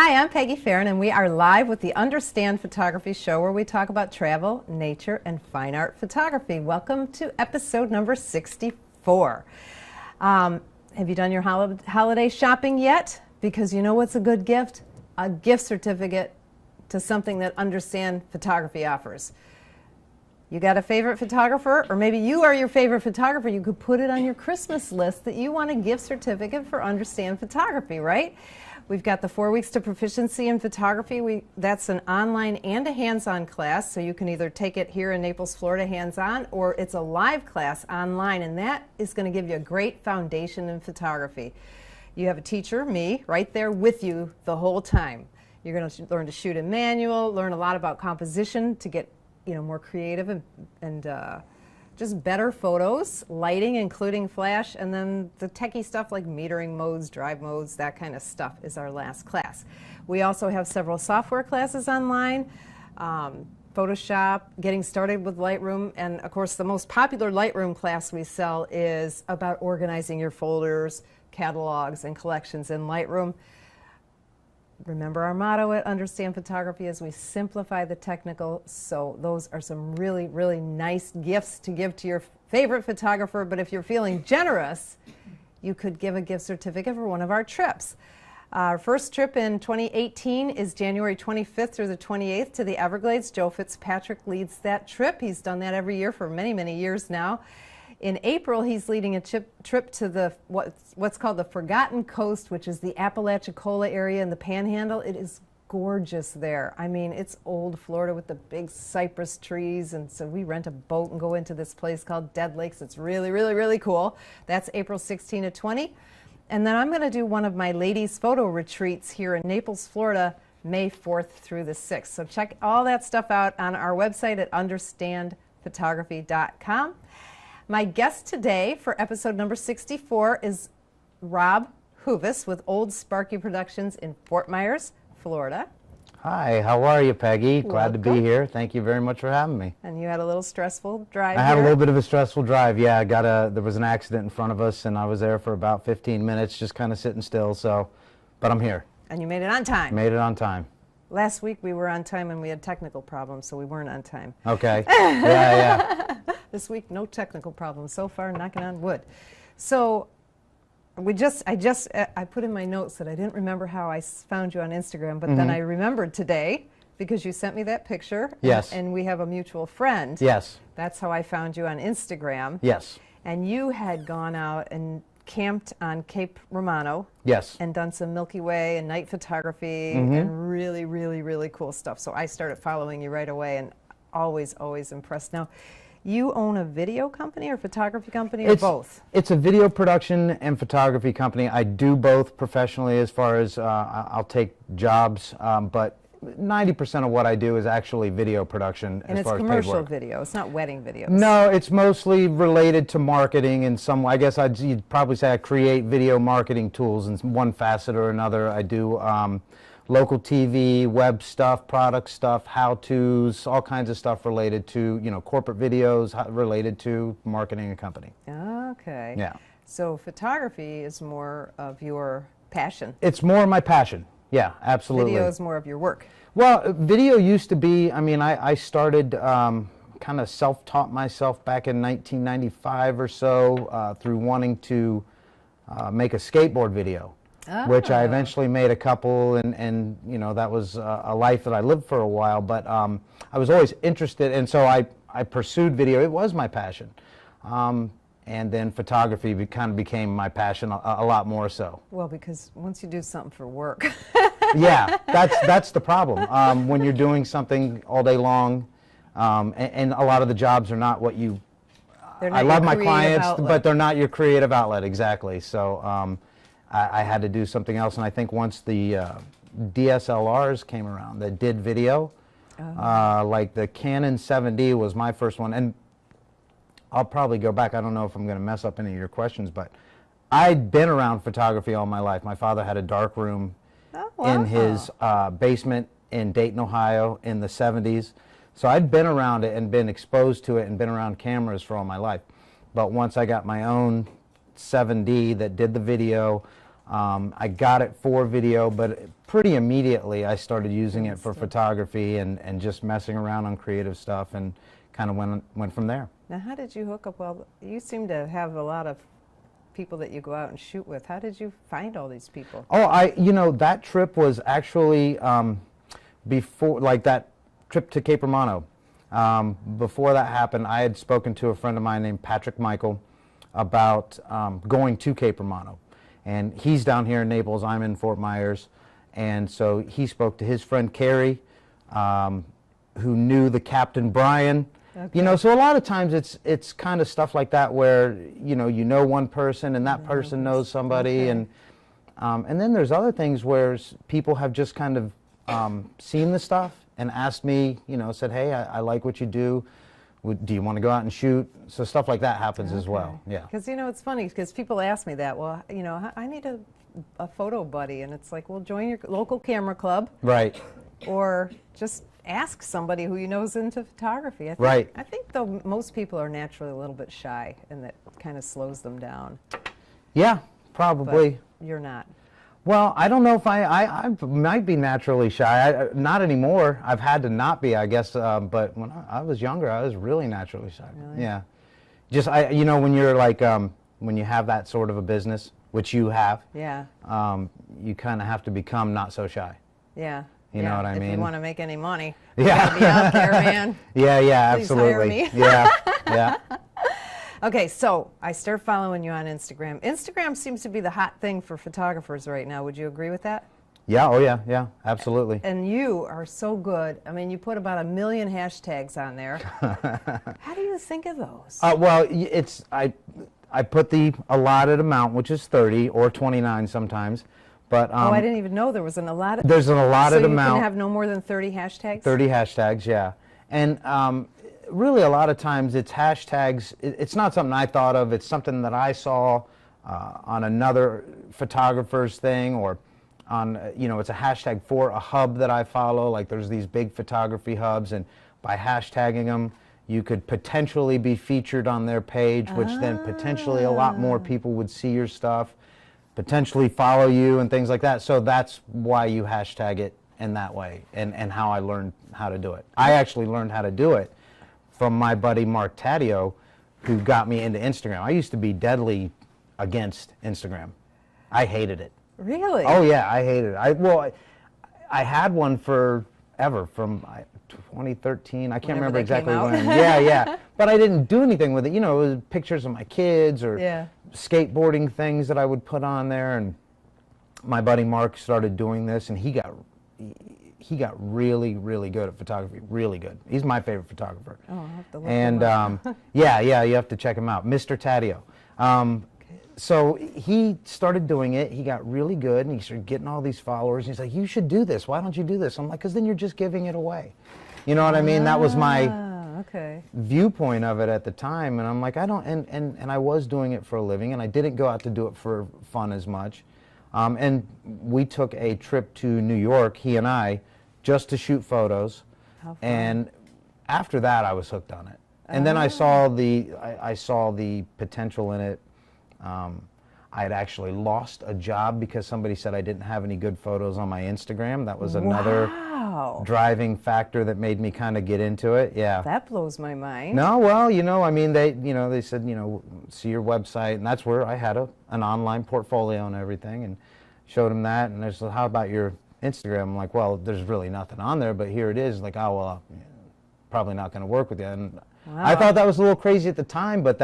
Hi, I'm Peggy Farren, and we are live with the Understand Photography Show, where we talk about travel, nature, and fine art photography. Welcome to episode number 64. Have you done your holiday shopping yet? Because you know what's a good gift? A gift certificate to something that Understand Photography offers. You got a favorite photographer, or maybe you are your favorite photographer. You could put it on your Christmas list that you want a gift certificate for Understand Photography, right? We've got the 4 weeks to proficiency in photography. That's an online and a hands-on class, so you can either take it here in Naples, Florida, hands-on, or it's a live class online, and that is going to give you a great foundation in photography. You have a teacher, me, right there with you the whole time. You're going to learn to shoot in manual, learn a lot about composition to get more creative and just better photos, lighting, including flash, and then the techie stuff like metering modes, drive modes, that kind of stuff is our last class. We also have several software classes online, Photoshop, getting started with Lightroom, and of course the most popular Lightroom class we sell is about organizing your folders, catalogs, and collections in Lightroom. Remember our motto at Understand Photography is we simplify the technical, so those are some really, really nice gifts to give to your favorite photographer, but if you're feeling generous, you could give a gift certificate for one of our trips. Our first trip in 2018 is January 25th through the 28th to the Everglades. Joe Fitzpatrick leads that trip. He's done that every year for many, many years now. In April, he's leading a trip to what's called the Forgotten Coast, which is the Apalachicola area in the Panhandle. It is gorgeous there. I mean, it's old Florida with the big cypress trees, and so we rent a boat and go into this place called Dead Lakes. It's really, really, really cool. That's April 16 to 20. And then I'm going to do one of my ladies' photo retreats here in Naples, Florida, May 4th through the 6th. So check all that stuff out on our website at understandphotography.com. My guest today for episode number 64 is Rob Hoovis with Old Sparky Productions in Fort Myers, Florida. Hi, how are you, Peggy? Glad to be Welcome. here. Thank you very much for having me. And you had a little stressful drive I had here. a little bit of a stressful drive, yeah. There was an accident in front of us, and I was there for about 15 minutes, just kind of sitting still, but I'm here. And you made it on time. Made it on time. Last week we were on time and we had technical problems, so we weren't on time. Okay, yeah. This week, no technical problems so far, knocking on wood. So I put in my notes that I didn't remember how I found you on Instagram, but then I remembered today because you sent me that picture. Yes. And we have a mutual friend. Yes. That's how I found you on Instagram. Yes. And you had gone out and camped on Cape Romano. Yes. And done some Milky Way and night photography and really, really, really cool stuff. So I started following you right away and always, always impressed. Now, you own a video company or photography company or both? It's a video production and photography company. I do both professionally as far as I'll take jobs, but 90% of what I do is actually video production and as far as paid work. And it's commercial video, it's not wedding videos. No, it's mostly related to marketing in some way. I guess you'd probably say I create video marketing tools in one facet or another. I do local TV, web stuff, product stuff, how-tos, all kinds of stuff related to, corporate videos related to marketing a company. Okay. Yeah. So photography is more of your passion. It's more my passion. Yeah, absolutely. Video is more of your work. Well, video used to be, I started kind of self-taught myself back in 1995 or so through wanting to make a skateboard video. Which I eventually made a couple, and that was a life that I lived for a while, but I was always interested, and so I pursued video. It was my passion. And then photography kind of became my passion a lot more so. Well, because once you do something for work. Yeah, that's the problem. When you're doing something all day long, and a lot of the jobs are not what you... I love my clients, but they're not your creative outlet, exactly. So I had to do something else, and I think once the DSLRs came around that did video, like the Canon 7D was my first one, and I'll probably go back. I don't know if I'm going to mess up any of your questions, but I'd been around photography all my life. My father had a dark room in his basement in Dayton, Ohio in the 70s, so I'd been around it and been exposed to it and been around cameras for all my life. But once I got my own 7D that did the video, I got it for video, but pretty immediately I started using it for photography and just messing around on creative stuff, and kind of went from there. Now, how did you hook up? Well, you seem to have a lot of people that you go out and shoot with. How did you find all these people? Oh, that trip was actually before, like that trip to Cape Romano. Before that happened, I had spoken to a friend of mine named Patrick Michael about going to Cape Romano. And he's down here in Naples, I'm in Fort Myers. And so he spoke to his friend Carrie, who knew the Captain Brian. Okay. So a lot of times it's kind of stuff like that where, you know one person and that person knows somebody. Okay. And then there's other things where people have just kind of seen the stuff and asked me, said, hey, I like what you do. Do you want to go out and shoot? So stuff like that happens as well. Yeah. Because, it's funny because people ask me that, well, I need a photo buddy. And it's like, well, join your local camera club. Right. Or just ask somebody who you know is into photography. I think though most people are naturally a little bit shy, and that kind of slows them down. Yeah, probably. But you're not. Well, I don't know if I might be naturally shy. Not anymore. I've had to not be, I guess. But when I was younger, I was really naturally shy. Really? Yeah. Just when you're like when you have that sort of a business, which you have. Yeah. You kind of have to become not so shy. Yeah. You know what I mean? If you want to make any money, yeah. You gotta be out there, man. Yeah, Please absolutely. hire me. Yeah, yeah. Okay, so I start following you on Instagram. Instagram seems to be the hot thing for photographers right now. Would you agree with that? Yeah, oh yeah, absolutely. And you are so good. I mean, you put about 1 million hashtags on there. How do you think of those? Well, I put the allotted amount, which is 30 or 29 sometimes. But I didn't even know there was an allotted. There's an allotted amount. So you can have no more than 30 hashtags? 30 hashtags, yeah. And really a lot of times it's hashtags. It's not something I thought of. It's something that I saw on another photographer's thing, or on, it's a hashtag for a hub that I follow. Like there's these big photography hubs, and by hashtagging them, you could potentially be featured on their page, which then potentially a lot more people would see your stuff, potentially follow you and things like that. So that's why you hashtag it in that way, and how I learned how to do it. I actually learned how to do it from my buddy Mark Taddeo, who got me into Instagram. I used to be deadly against Instagram. I hated it. Really? Oh yeah, I hated it. I had one forever, from 2013. I can't remember exactly when. Yeah. But I didn't do anything with it. It was pictures of my kids or skateboarding things that I would put on there. And my buddy Mark started doing this, and he got really, really good at photography. Really good. He's my favorite photographer. Oh, I'll have to look and him up. yeah, you have to check him out, Mr. Taddeo. So he started doing it. He got really good, and he started getting all these followers. And he's like, "You should do this. Why don't you do this?" I'm like, "Because then you're just giving it away." You know what I mean? That was my viewpoint of it at the time. And I'm like, I don't. And I was doing it for a living, and I didn't go out to do it for fun as much. And we took a trip to New York, he and I, just to shoot photos. How fun. And after that, I was hooked on it. And then I saw the potential in it. I had actually lost a job because somebody said I didn't have any good photos on my Instagram. That was another driving factor that made me kind of get into it. Yeah. That blows my mind. No, well, I mean, they said, see your website, and that's where I had an online portfolio and everything, and showed them that, and they said, how about your Instagram? I'm like, well, there's really nothing on there, but here it is. Like, oh, well, probably not going to work with you. And I thought that was a little crazy at the time, but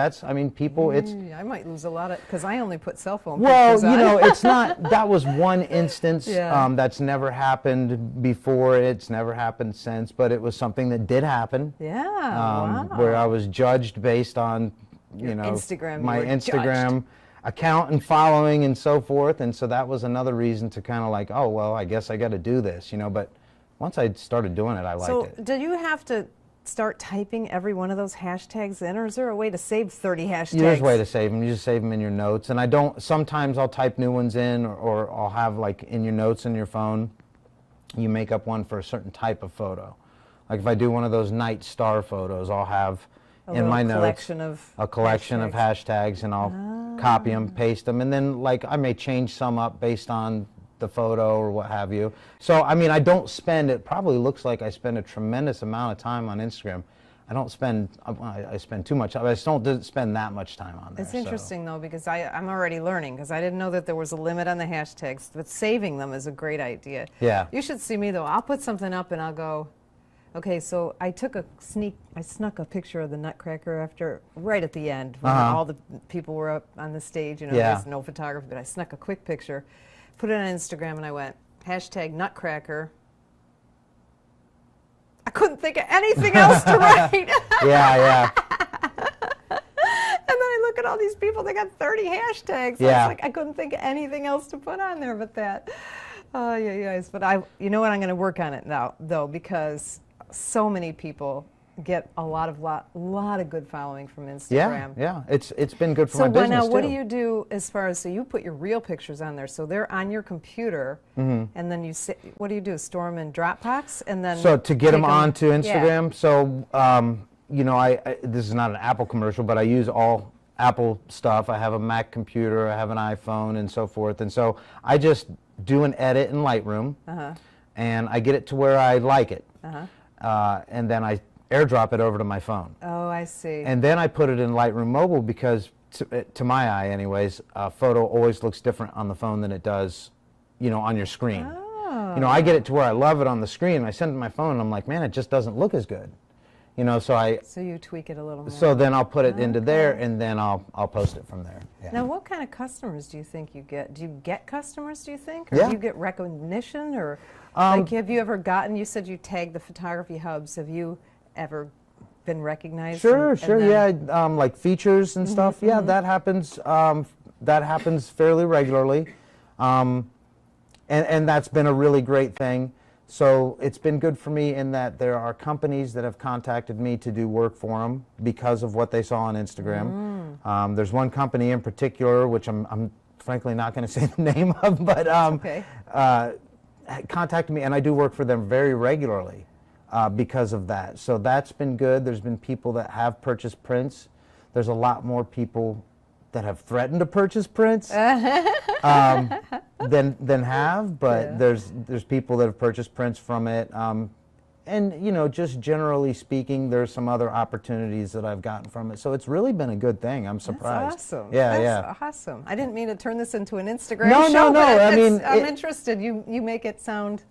people, I might lose a lot of, because I only put cell phone pictures on. It's not, that was one instance that's never happened before. It's never happened since, but it was something that did happen. Yeah, where I was judged based on, my Instagram account and following and so forth. And so that was another reason to kind of like, oh, well, I guess I got to do this, but once I started doing it, I liked it. So do you have to start typing every one of those hashtags in, or is there a way to save 30 hashtags? There's a way to save them. You just save them in your notes. And sometimes I'll type new ones in, or I'll have like in your notes in your phone, you make up one for a certain type of photo. Like if I do one of those night star photos, I'll have in my notes a collection of hashtags, and I'll copy them, paste them, and then like I may change some up based on the photo or what have you. So I mean, I don't spend, it probably looks like I spend a tremendous amount of time on Instagram. I don't spend, I spend too much, I just don't spend that much time on there. It's interesting though, because I'm already learning, because I didn't know that there was a limit on the hashtags, but saving them is a great idea. Yeah. You should see me though. I'll put something up and I'll go, okay, so I snuck a picture of the Nutcracker after, right at the end, when all the people were up on the stage, you know, there's no photography, but I snuck a quick picture, put it on Instagram, and I went, hashtag Nutcracker. I couldn't think of anything else to write. Yeah. And then I look at all these people, they got 30 hashtags. I was like, I couldn't think of anything else to put on there but that. Oh, yeah. But you know what, I'm going to work on it now, though, because so many people get a lot of good following from Instagram. Yeah. It's been good for my business, now, what do you do as far as, so you put your real pictures on there, so they're on your computer, and then you say, what do you do, store them in Dropbox, and then so to get them onto Instagram, so you know, this is not an Apple commercial, but I use all Apple stuff. I have a Mac computer, I have an iPhone, and so forth, and so I just do an edit in Lightroom, and I get it to where I like it, and then I airdrop it over to my phone. Oh, I see. And then I put it in Lightroom Mobile because, to my eye anyways, a photo always looks different on the phone than it does, you know, on your screen. Oh. You know, I get it to where I love it on the screen, and I send it to my phone, and I'm like, man, it just doesn't look as good. You know, so you tweak it a little more. So then I'll put it into there, and then I'll post it from there. Yeah. Now, what kind of customers do you think you get? Do you get customers, do you think? Or Yeah. do you get recognition? Or like, have you ever gotten, you said you tagged the photography hubs, have you ever been recognized? Sure, yeah, like features and stuff. Yeah, that happens fairly regularly, and that's been a really great thing. So it's been good for me in that there are companies that have contacted me to do work for them because of what they saw on Instagram. There's one company in particular, which I'm frankly not going to say the name of, but contacted me, and I do work for them very regularly. Because of that. So that's been good. There's been people that have purchased prints. There's a lot more people that have threatened to purchase prints than have, but there's people that have purchased prints from it. And you know, just generally speaking, there's some other opportunities that I've gotten from it. So it's really been a good thing. I'm surprised. That's awesome. Yeah, That's awesome. I didn't mean to turn this into an Instagram No. show, but I mean, I'm interested. You make it sound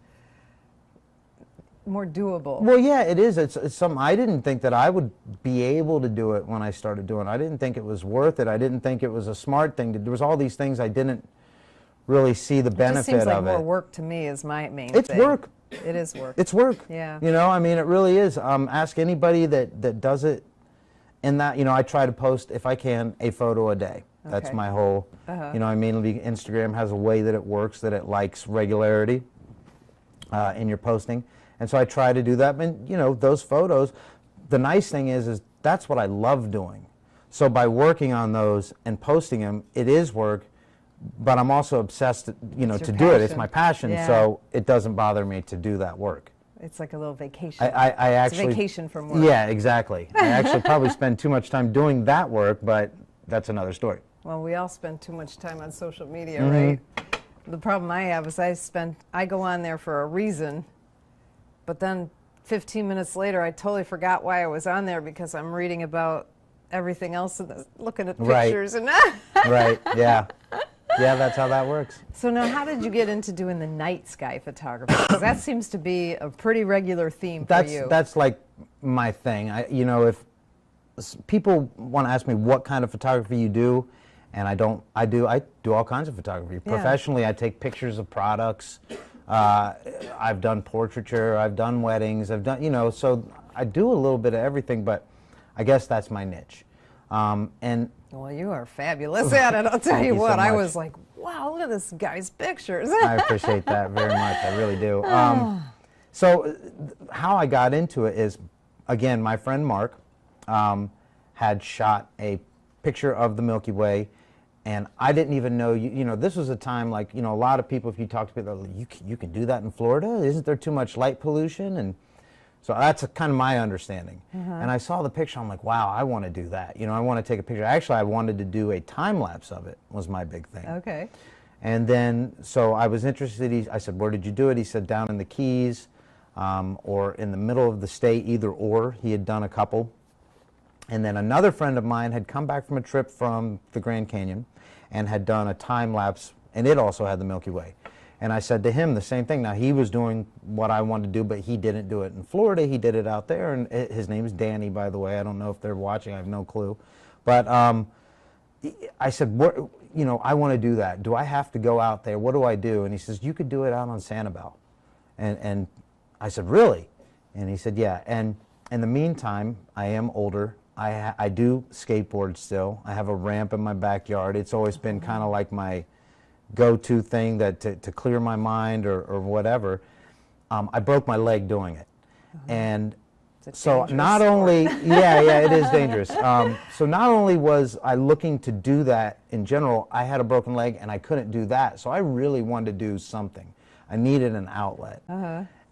more doable. Well, yeah, it is. It's something I didn't think that I would be able to do it when I started doing it. I didn't think it was worth it. I didn't think it was a smart thing. There was all these things I didn't really see the benefit of it. It just seems like more work to me is my main thing. It's work. It is work. It's work. Yeah. You know, I mean, it really is. Ask anybody that does it in that, you know, I try to post, if I can, a photo a day. That's my whole, you know, I mean, Instagram has a way that it works, that it likes regularity in your posting. And so I try to do that, and you know, those photos, the nice thing is that's what I love doing. So by working on those and posting them, it is work, but I'm also obsessed, you know, to do it. It's my passion, so it doesn't bother me to do that work. It's like a little vacation. I actually, it's a vacation from work. Yeah, exactly. I actually probably spend too much time doing that work, but that's another story. Well, we all spend too much time on social media, right? The problem I have is I go on there for a reason, but then 15 minutes later, I totally forgot why I was on there because I'm reading about everything else and looking at pictures. And Right, yeah. Yeah, that's how that works. So now, how did you get into doing the night sky photography? Because that seems to be a pretty regular theme for you. That's like my thing. You know, if people want to ask me what kind of photography you do, and I do all kinds of photography. Yeah. Professionally, I take pictures of products. I've done portraiture, I've done weddings, I've done, you know, so I do a little bit of everything, but I guess that's my niche. And well, you are fabulous at it, I'll tell you what. I was like, wow, look at this guy's pictures. I appreciate that very much, I really do. So how I got into it is, again, my friend Mark had shot a picture of the Milky Way, and I didn't even know, you know, this was a time like, you know, a lot of people, if you talk to people, they're like, you can do that in Florida? Isn't there too much light pollution? And So that's kind of my understanding. And I saw the picture, I'm like, wow, I want to do that. You know, I want to take a picture. Actually, I wanted to do a time lapse of it, was my big thing. Okay. And then, so I was interested. I said, where did you do it? He said, down in the Keys or in the middle of the state, either or. He had done a couple. And then another friend of mine had come back from a trip from the Grand Canyon and had done a time lapse, and it also had the Milky Way. And I said to him the same thing. Now, he was doing what I wanted to do, but he didn't do it in Florida. He did it out there, and his name is Danny, by the way. I don't know if they're watching. I have no clue. But I said, you know, I want to do that. Do I have to go out there? What do I do? And he says, you could do it out on Sanibel. And I said, really? And he said, yeah. And in the meantime, I am older. I do skateboard still. I have a ramp in my backyard. It's always been kind of like my go-to thing that to clear my mind or whatever. I broke my leg doing it. And so not only, yeah, it is dangerous. So not only was I looking to do that in general, I had a broken leg and I couldn't do that. So I really wanted to do something. I needed an outlet.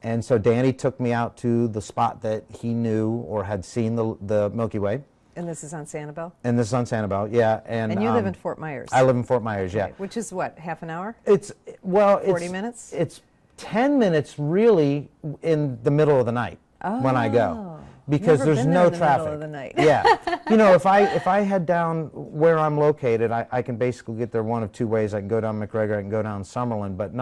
And so Danny took me out to the spot that he knew or had seen the Milky Way. And this is on Sanibel? And this is on Sanibel, yeah. And you live in Fort Myers? I live in Fort Myers, yeah. Okay. Which is what, half an hour? It's, well, 40 minutes? It's 10 minutes really in the middle of the night when I go. Because there's no traffic. Middle of the night. Yeah. You know, if I head down where I'm located, I can basically get there one of two ways. I can go down McGregor, I can go down Summerlin, but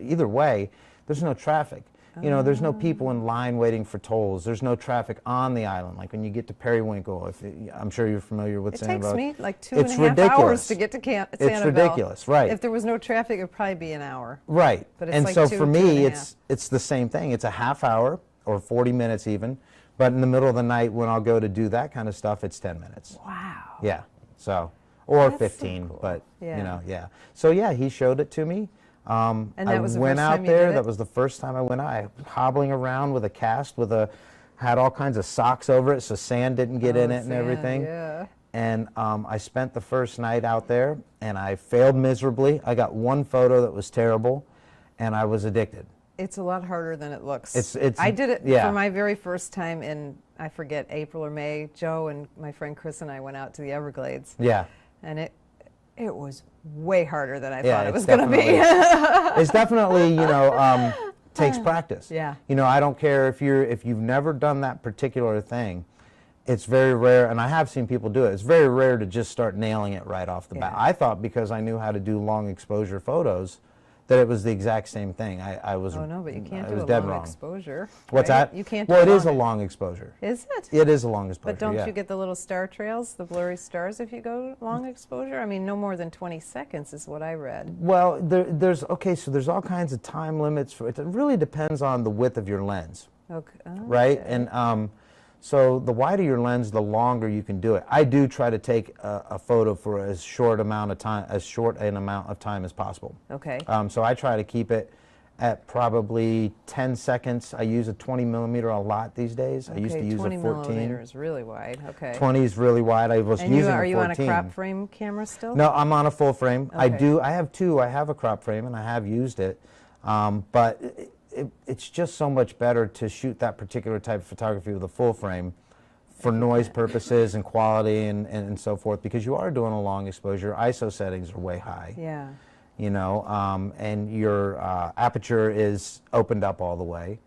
either way, there's no traffic. You know, there's no people in line waiting for tolls. There's no traffic on the island. Like when you get to Periwinkle, I'm sure you're familiar with Sanibel. It takes me like 2.5 hours to get to Sanibel. It's ridiculous, right. If there was no traffic, it would probably be an hour. Right. But it's and like so 2, for me, 2.5. it's the same thing. It's a half hour or 40 minutes even. But in the middle of the night when I'll go to do that kind of stuff, it's 10 minutes. Wow. Yeah. So, or That's 15, so cool. but, Yeah. you know, yeah. So, yeah, he showed it to me. And that was the I went first out time you there. did it? That was the first time I went out. I hobbling around with a cast had all kinds of socks over it so sand didn't get in it and sand, everything. Yeah. And I spent the first night out there and I failed miserably. I got one photo that was terrible and I was addicted. It's a lot harder than it looks. It's I did it yeah. for my very first time in, I forget, April or May. Joe and my friend Chris and I went out to the Everglades. Yeah. And it was way harder than I Yeah, thought it was it's going to be. It's definitely, you know, takes practice. Yeah. You know, I don't care if you've never done that particular thing. It's very rare, and I have seen people do it. It's very rare to just start nailing it right off the bat. I thought because I knew how to do long exposure photos that it was the exact same thing. I was. Oh no, but you can't I do was a dead long wrong. exposure. What's right? that? You can't. Well, do it is a long exposure. Is it? It is a long exposure. But don't yeah. you get the little star trails, the blurry stars, if you go long exposure? I mean, no more than 20 seconds is what I read. Well, there's all kinds of time limits for it. It really depends on the width of your lens. Okay. Right? And so the wider your lens, the longer you can do it. I do try to take a photo for as short an amount of time as possible. Okay. So I try to keep it at probably 10 seconds. I use a 20 millimeter a lot these days. I used to use a 14. 20 millimeter is really wide. Okay. 20 is really wide. I was and using are a 14. you on a crop frame camera still? No, I'm on a full frame. Okay. I have two. I have a crop frame and I have used it. But it's just so much better to shoot that particular type of photography with a full frame for noise purposes and quality and so forth, because you are doing a long exposure. ISO settings are way high. Yeah. You know, and your aperture is opened up all the way.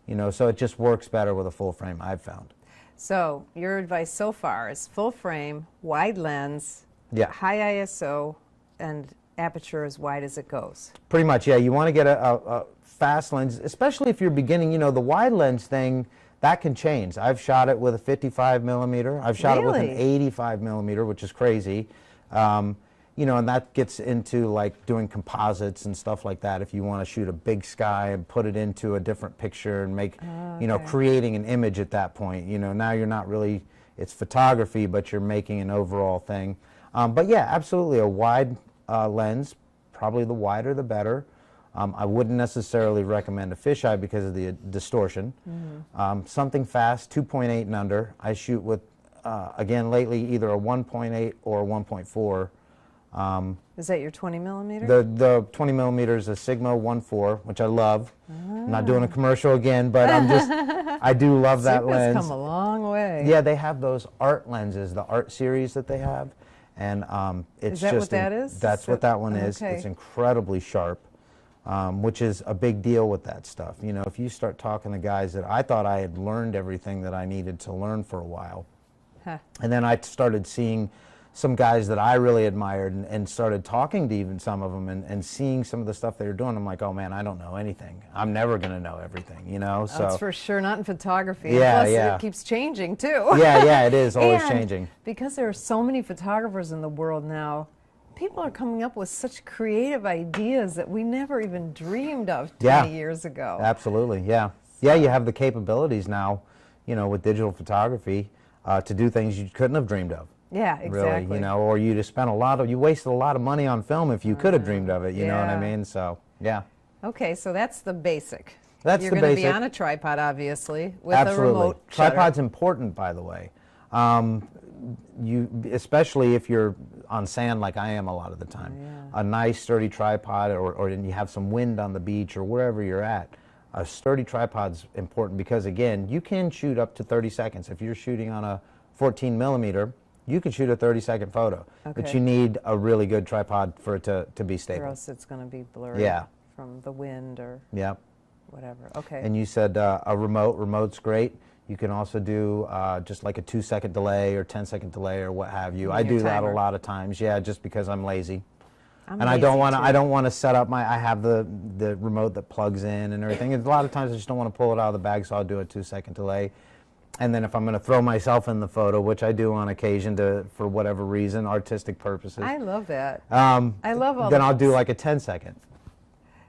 You know, so it just works better with a full frame, I've found. So your advice so far is full frame, wide lens, high ISO, and aperture as wide as it goes. Pretty much, yeah. You want to get a fast lens, especially if you're beginning. You know, the wide lens thing, that can change. I've shot it with a 55 millimeter. I've shot it with an 85 millimeter, which is crazy. You know, and that gets into like doing composites and stuff like that. If you want to shoot a big sky and put it into a different picture and make, you know, creating an image at that point. You know, now you're not really, it's photography, but you're making an overall thing. But yeah, absolutely a wide lens, probably the wider the better. I wouldn't necessarily recommend a fisheye because of the distortion. Something fast, 2.8 and under. I shoot with, again lately, either a 1.8 or a 1.4 Is that your 20 millimeter? The 20 millimeter is a Sigma 1.4, which I love. I'm not doing a commercial again, but I do love that lens. Sigma's come a long way. Yeah, they have those art lenses, the art series that they have, and it's is that just what that is? That's what that one is. Okay. It's incredibly sharp, which is a big deal with that stuff. You know, if you start talking to guys that I thought I had learned everything that I needed to learn for a while, and then I started seeing some guys that I really admired and started talking to even some of them and seeing some of the stuff they were doing. I'm like, oh man, I don't know anything. I'm never going to know everything, you know? So that's for sure, not in photography. Yeah, Plus, yeah. it keeps changing too. Yeah, it is always And changing. because there are so many photographers in the world now, people are coming up with such creative ideas that we never even dreamed of 20 years ago. Absolutely, yeah. Yeah, you have the capabilities now, you know, with digital photography to do things you couldn't have dreamed of. Yeah, exactly. Really, you know, or you just spent you wasted a lot of money on film if you could have dreamed of it, you know what I mean? So, yeah. Okay, so that's the basic. That's You're the going to basic. be on a tripod, obviously, with Absolutely. a remote shutter. Tripod's important, by the way. Especially if you're on sand like I am a lot of the time. A nice sturdy tripod, or you have some wind on the beach or wherever you're at. A sturdy tripod's important because, again, you can shoot up to 30 seconds. If you're shooting on a 14 millimeter, you can shoot a 30-second photo, but you need a really good tripod for it to be stable. Or else it's going to be blurry from the wind or whatever. Okay. And you said a remote's great. You can also do just like a 2-second delay or 10-second delay or what have you. I do that a lot of times, just because I'm lazy. And I don't want to set up I have the remote that plugs in and everything. And a lot of times I just don't want to pull it out of the bag, so I'll do a 2-second delay. And then if I'm going to throw myself in the photo, which I do on occasion for whatever reason, artistic purposes. I love that. I love all Then I'll do like a 10-second.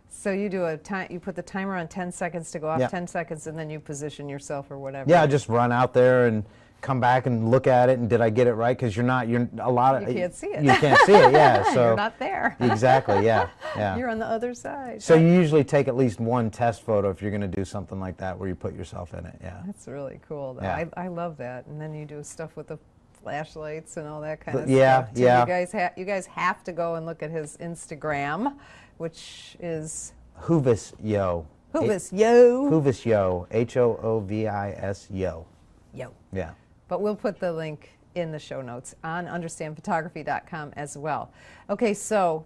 So you do you put the timer on 10 seconds to go off 10 seconds, and then you position yourself or whatever. Yeah, I just run out there and come back and look at it, and did I get it right? Because you can't see it. You can't see it, yeah. So you're not there. Exactly, yeah. You're on the other side. So you usually take at least one test photo if you're going to do something like that where you put yourself in it, That's really cool, though. Yeah. I love that. And then you do stuff with the flashlights and all that kind of yeah, stuff. Yeah. You guys have to go and look at his Instagram, which is Hoovis Yo. Hoovis Yo. Hoovis Yo. Hoovis Yo. Yo. Yeah. But we'll put the link in the show notes on understandphotography.com as well. Okay, so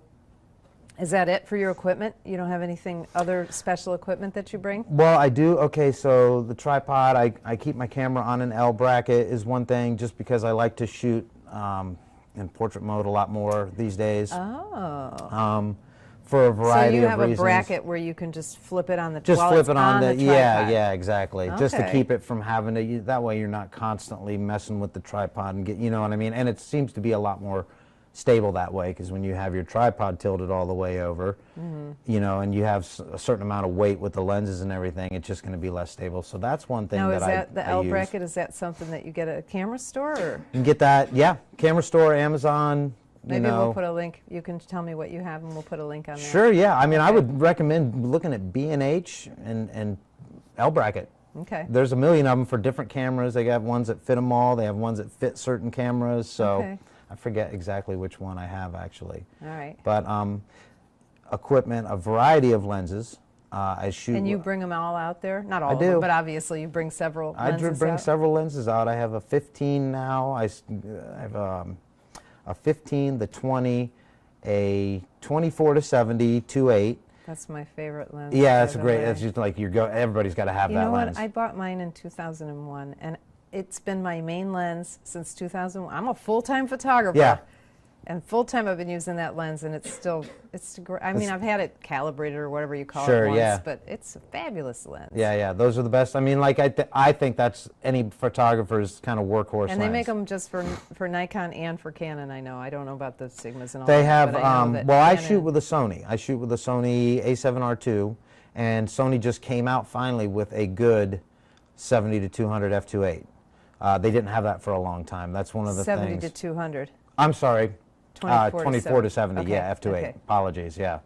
is that it for your equipment? You don't have anything other special equipment that you bring? Well, I do. Okay, so the tripod, I keep my camera on an L bracket is one thing, just because I like to shoot in portrait mode a lot more these days. Oh. For a variety of reasons. So you have a bracket where you can just flip it on the Just flip it on the tripod. yeah, exactly. Okay. Just to keep it from having to, that way you're not constantly messing with the tripod and you know what I mean? And it seems to be a lot more stable that way, because when you have your tripod tilted all the way over, you know, and you have a certain amount of weight with the lenses and everything, it's just going to be less stable. So that's one thing now, that is that the L bracket, is that something that you get at a camera store? Or? You can get that, camera store, Amazon. Maybe we'll put a link. You can tell me what you have, and we'll put a link on there. Sure, yeah. I mean, I would recommend looking at B&H and L bracket. Okay. There's a million of them for different cameras. They have ones that fit them all. They have ones that fit certain cameras. So I forget exactly which one I have, actually. All right. But equipment, a variety of lenses. I shoot. And you bring them all out there? Not all I of do. them, but obviously you bring several lenses I bring out. several lenses out. I have a 15 now. I have a 15, the 20, a 24 to 70, 2.8. That's my favorite lens. Yeah, that's great. That's just like everybody's got to have that lens. You know what? I bought mine in 2001, and it's been my main lens since 2001. I'm a full-time photographer. Yeah. And full-time I've been using that lens, and it's great. I mean, I've had it calibrated or whatever you call it once, but it's a fabulous lens. Yeah, those are the best. I mean, like I think that's any photographer's kind of workhorse And lens. they make them just for Nikon and for Canon, I know. I don't know about the Sigmas and all They that. have, but I know that well, I Canon- shoot with a Sony. I shoot with a Sony A7R2, and Sony just came out finally with a good 70 to 200 f2.8. They didn't have that for a long time. That's one of the 70 things. 70 to 200. I'm sorry. 24 24 to 70, okay. yeah, f2.8. Okay. Apologies, yeah.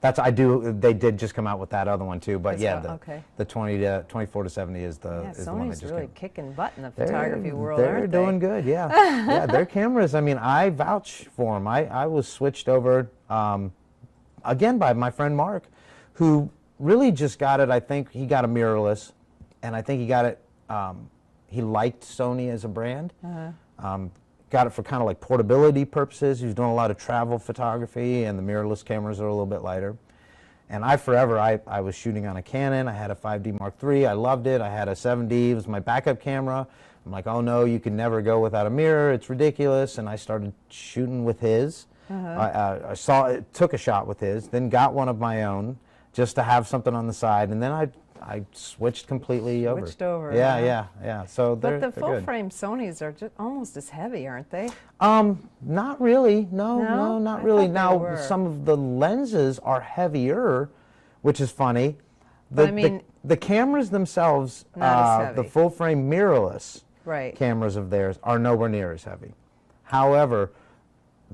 That's I do. They did just come out with that other one too, but yeah, the 24 to 70 is the is the one that Sony's just really came. kicking butt in the photography world. They're doing good, yeah. Yeah, their cameras. I mean, I vouch for them. I was switched over again by my friend Mark, who really just got it. I think he got a mirrorless, and I think he got it. He liked Sony as a brand. Got it for kind of like portability purposes. He was doing a lot of travel photography, and the mirrorless cameras are a little bit lighter. And I was shooting on a Canon. I had a 5D Mark III. I loved it. I had a 7D. It was my backup camera. I'm like, oh no, you can never go without a mirror. It's ridiculous. And I started shooting with his. I took a shot with his, then got one of my own just to have something on the side, and then I switched completely over. Switched over. Yeah. So but the they're full good. frame Sonys are just almost as heavy, aren't they? Not really. No, not I really. thought they Now were. some of the lenses are heavier, which is funny. But I mean, the cameras themselves, not as heavy. the full frame mirrorless Right. cameras of theirs are nowhere near as heavy. However,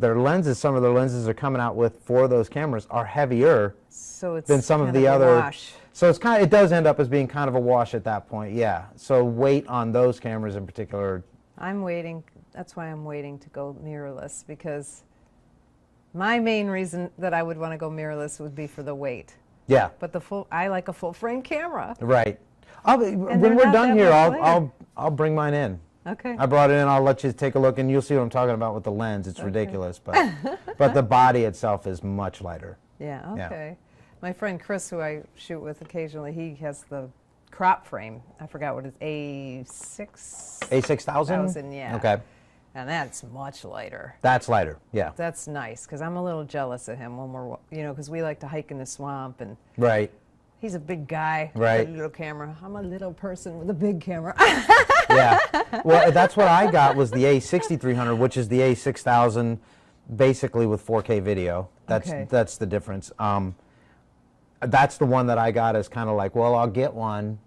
some of their lenses are coming out with for those cameras are heavier so it's than some of kind the a other. wash. So it does end up as being kind of a wash at that point, yeah. So weight on those cameras in particular. I'm waiting. That's why I'm waiting to go mirrorless, because my main reason that I would want to go mirrorless would be for the weight. Yeah. But I like a full frame camera. Right. When they're we're not done that here, much I'll bring mine in. Okay. I brought it in. I'll let you take a look, and you'll see what I'm talking about with the lens. It's ridiculous, but the body itself is much lighter. Yeah. Okay. My friend Chris, who I shoot with occasionally, he has the crop frame. I forgot what it is. A6000. Yeah. Okay. And that's much lighter. That's lighter. Yeah. That's nice, because I'm a little jealous of him when we're, because we like to hike in the swamp, and Right. he's a big guy Right. with a little camera. I'm a little person with a big camera. Yeah. Well, that's what I got was the A6300, which is the A6000, basically with 4K video. That's the difference. That's the one that I got as kind of like, well, I'll get one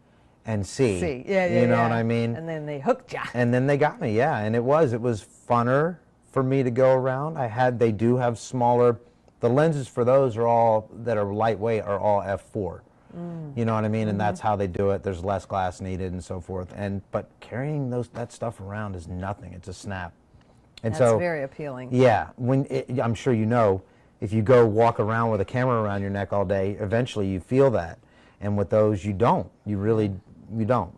and see. Yeah. You know what I mean? And then they hooked ya. And then they got me, yeah. And it was funner for me to go around. They do have smaller, the lenses for those that are lightweight are all f4. You know what I mean? And that's how they do it. There's less glass needed and so forth. But carrying that stuff around is nothing. It's a snap. And That's very appealing. Yeah. I'm sure you know, if you go walk around with a camera around your neck all day, eventually you feel that. And with those, you don't. You don't.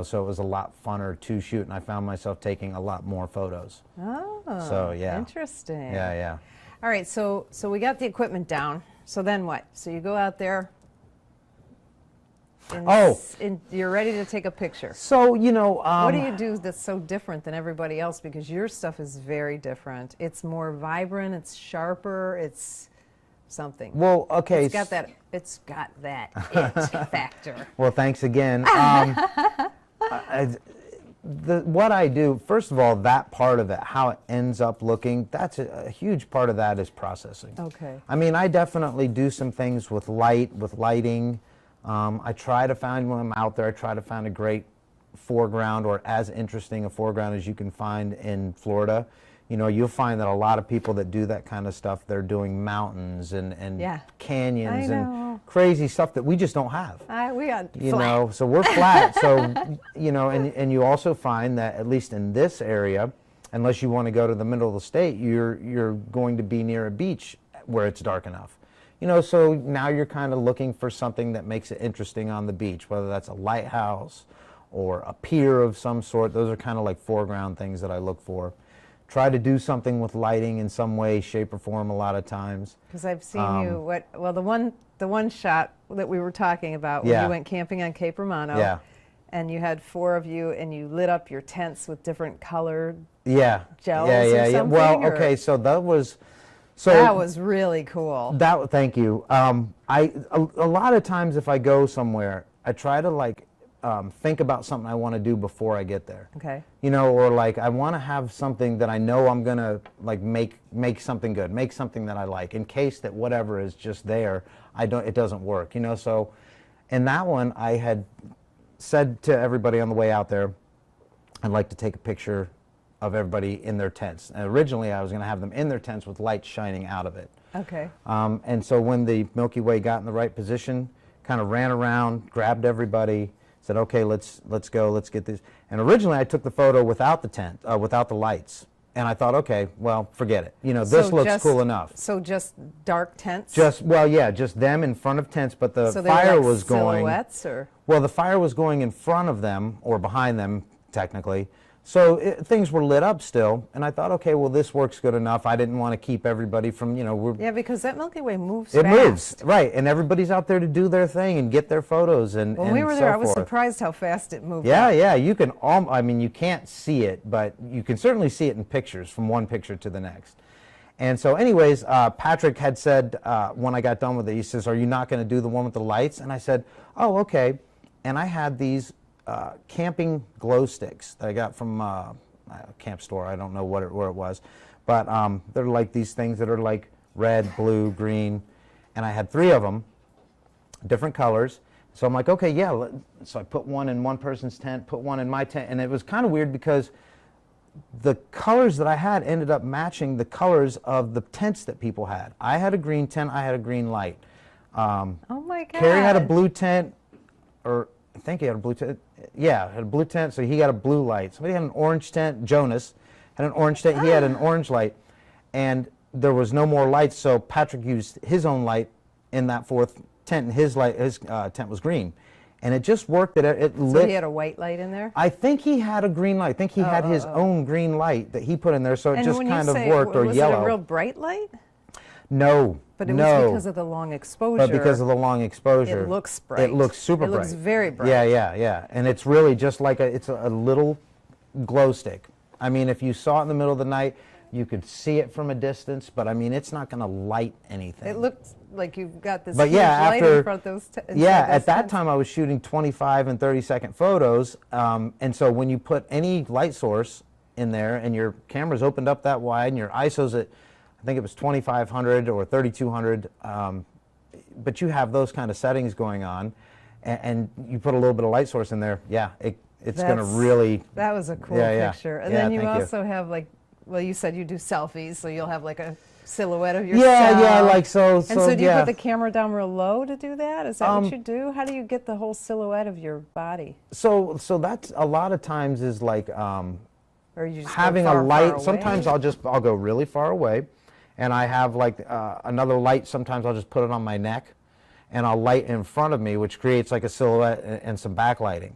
So it was a lot funner to shoot, and I found myself taking a lot more photos. Oh, so yeah. Interesting. Yeah. All right, so we got the equipment down. So then what? So you go out there. And you're ready to take a picture. So, what do you do that's so different than everybody else? Because your stuff is very different. It's more vibrant, it's sharper, it's something. Well, okay. It's got that it factor. Well, thanks again. What I do, first of all, that part of it, how it ends up looking, that's a huge part of that is processing. Okay. I mean, I definitely do some things with lighting. I try to find, when I'm out there, I try to find a great foreground, or as interesting a foreground as you can find in Florida. You'll find that a lot of people that do that kind of stuff, they're doing mountains and canyons and crazy stuff that we just don't have. We got flat. So we're flat. So, and you also find that, at least in this area, unless you want to go to the middle of the state, you're going to be near a beach where it's dark enough. So now you're kind of looking for something that makes it interesting on the beach, whether that's a lighthouse or a pier of some sort. Those are kind of like foreground things that I look for. Try to do something with lighting in some way, shape, or form a lot of times. Because I've seen the one shot that we were talking about when you went camping on Cape Romano. Yeah. And you had 4 of you, and you lit up your tents with different colored gels or something. Well, okay, so that was... that was really cool. Thank you. A lot of times if I go somewhere, I try to think about something I want to do before I get there. Okay. Or I want to have something that I know I'm gonna make something good, make something that I like, in case that whatever is just there, it doesn't work. So in that one, I had said to everybody on the way out there, I'd like to take a picture of everybody in their tents. And originally, I was going to have them in their tents with lights shining out of it. Okay. And so when the Milky Way got in the right position, kind of ran around, grabbed everybody, said, okay, let's go, let's get this. And originally, I took the photo without the tent, without the lights. And I thought, okay, well, forget it. You know, this looks cool enough. So just dark tents? Well, yeah, just them in front of tents, but the so they fire were like was going. Silhouettes, or? Well, the fire was going in front of them, or behind them, technically. So things were lit up still, and I thought, okay, well, this works good enough. I didn't want to keep everybody from, you know, yeah, because that Milky Way moves it fast. moves, right, and everybody's out there to do their thing and get their photos and When we were there, I was forth. surprised how fast it moved. Yeah, up. yeah, you can, I mean, you can't see it, but you can certainly see it in pictures from one picture to the next. And so anyways, Patrick had said, when I got done with it, he says, are you not going to do the one with the lights? And I said, oh, okay. And I had these camping glow sticks that I got from a camp store. I don't know where it was. But they're like these things that are like red, blue, green. And I had 3 of them, different colors. So I'm like, okay, yeah. So I put one in one person's tent, put one in my tent. And it was kind of weird because the colors that I had ended up matching the colors of the tents that people had. I had a green tent, I had a green light. Oh my God. Carrie had a blue tent, or I think he had a blue tent. Yeah, had a blue tent, so he got a blue light. Somebody had an orange tent. Jonas had an orange tent. He had an orange light. And there was no more lights, so Patrick used his own light in that 4th tent, and his tent was green. And it just worked. It lit. So he had a white light in there? I think he had a green light. I think he had his own green light that he put in there, so it just kind of worked, or yellow. Was it a real bright light? No. But it was because of the long exposure. But because of the long exposure. It looks bright. It looks super bright. It looks very bright. Yeah, yeah, yeah. And it's really just like it's a little glow stick. I mean, if you saw it in the middle of the night, you could see it from a distance, but I mean, it's not going to light anything. It looked like you've got this but huge light in front of those yeah, at that time I was shooting 25 and 30-second photos, and so when you put any light source in there and your camera's opened up that wide and your ISO's at, I think it was 2500 or 3200, but you have those kind of settings going on, and you put a little bit of light source in there, yeah, it's going to really... That was a cool picture. And then you also have, like, well, you said you do selfies, so you'll have like a silhouette of yourself. Yeah, like so. And so do you put the camera down real low to do that? Is that what you do? How do you get the whole silhouette of your body? So that's a lot of times is like or you just having go far, a light. far away? Sometimes I'll go really far away, and I have like another light. Sometimes I'll just put it on my neck, and I'll light in front of me, which creates like a silhouette and some backlighting.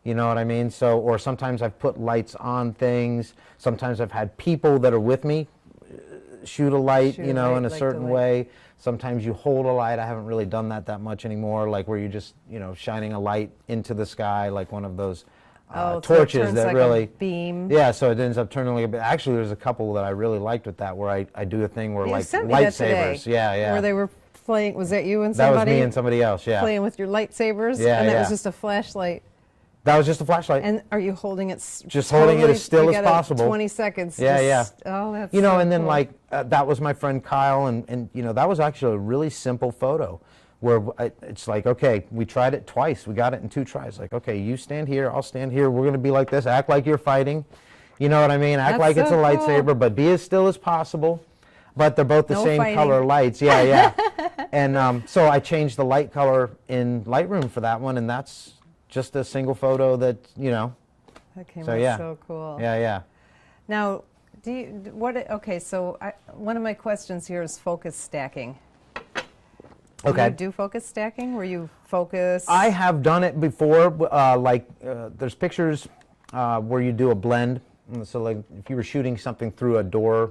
You know what I mean? So, or sometimes I've put lights on things. Sometimes I've had people that are with me shoot a light, you know, in a certain way. Sometimes you hold a light. I haven't really done that much anymore, like where you're just, you know, shining a light into the sky, like one of those torches that like really... a beam. Yeah, so it ends up turning like a bit. Actually, there's a couple that I really liked with that, where I do a thing where like lightsabers. Yeah. Where they were playing, was that you and somebody? That was me and somebody else, yeah. Playing with your lightsabers? Yeah, and that was just a flashlight. That was just a flashlight. And are you holding it? Just holding it as still as possible. 20 seconds. Yeah. Oh, that's you know, so and then cool. like that was my friend Kyle, and you know, that was actually a really simple photo, where it's like, okay, we tried it twice. We got it in 2 tries. Like, okay, you stand here, I'll stand here. We're going to be like this. Act like you're fighting. You know what I mean? Act like it's a lightsaber, but be as still as possible. But they're both the same color lights. Yeah. And so I changed the light color in Lightroom for that one, and that's just a single photo that, you know. That came out so cool. Yeah. Now, okay, so one of my questions here is focus stacking. Okay. Do you do focus stacking where you focus? I have done it before, there's pictures where you do a blend. So like if you were shooting something through a door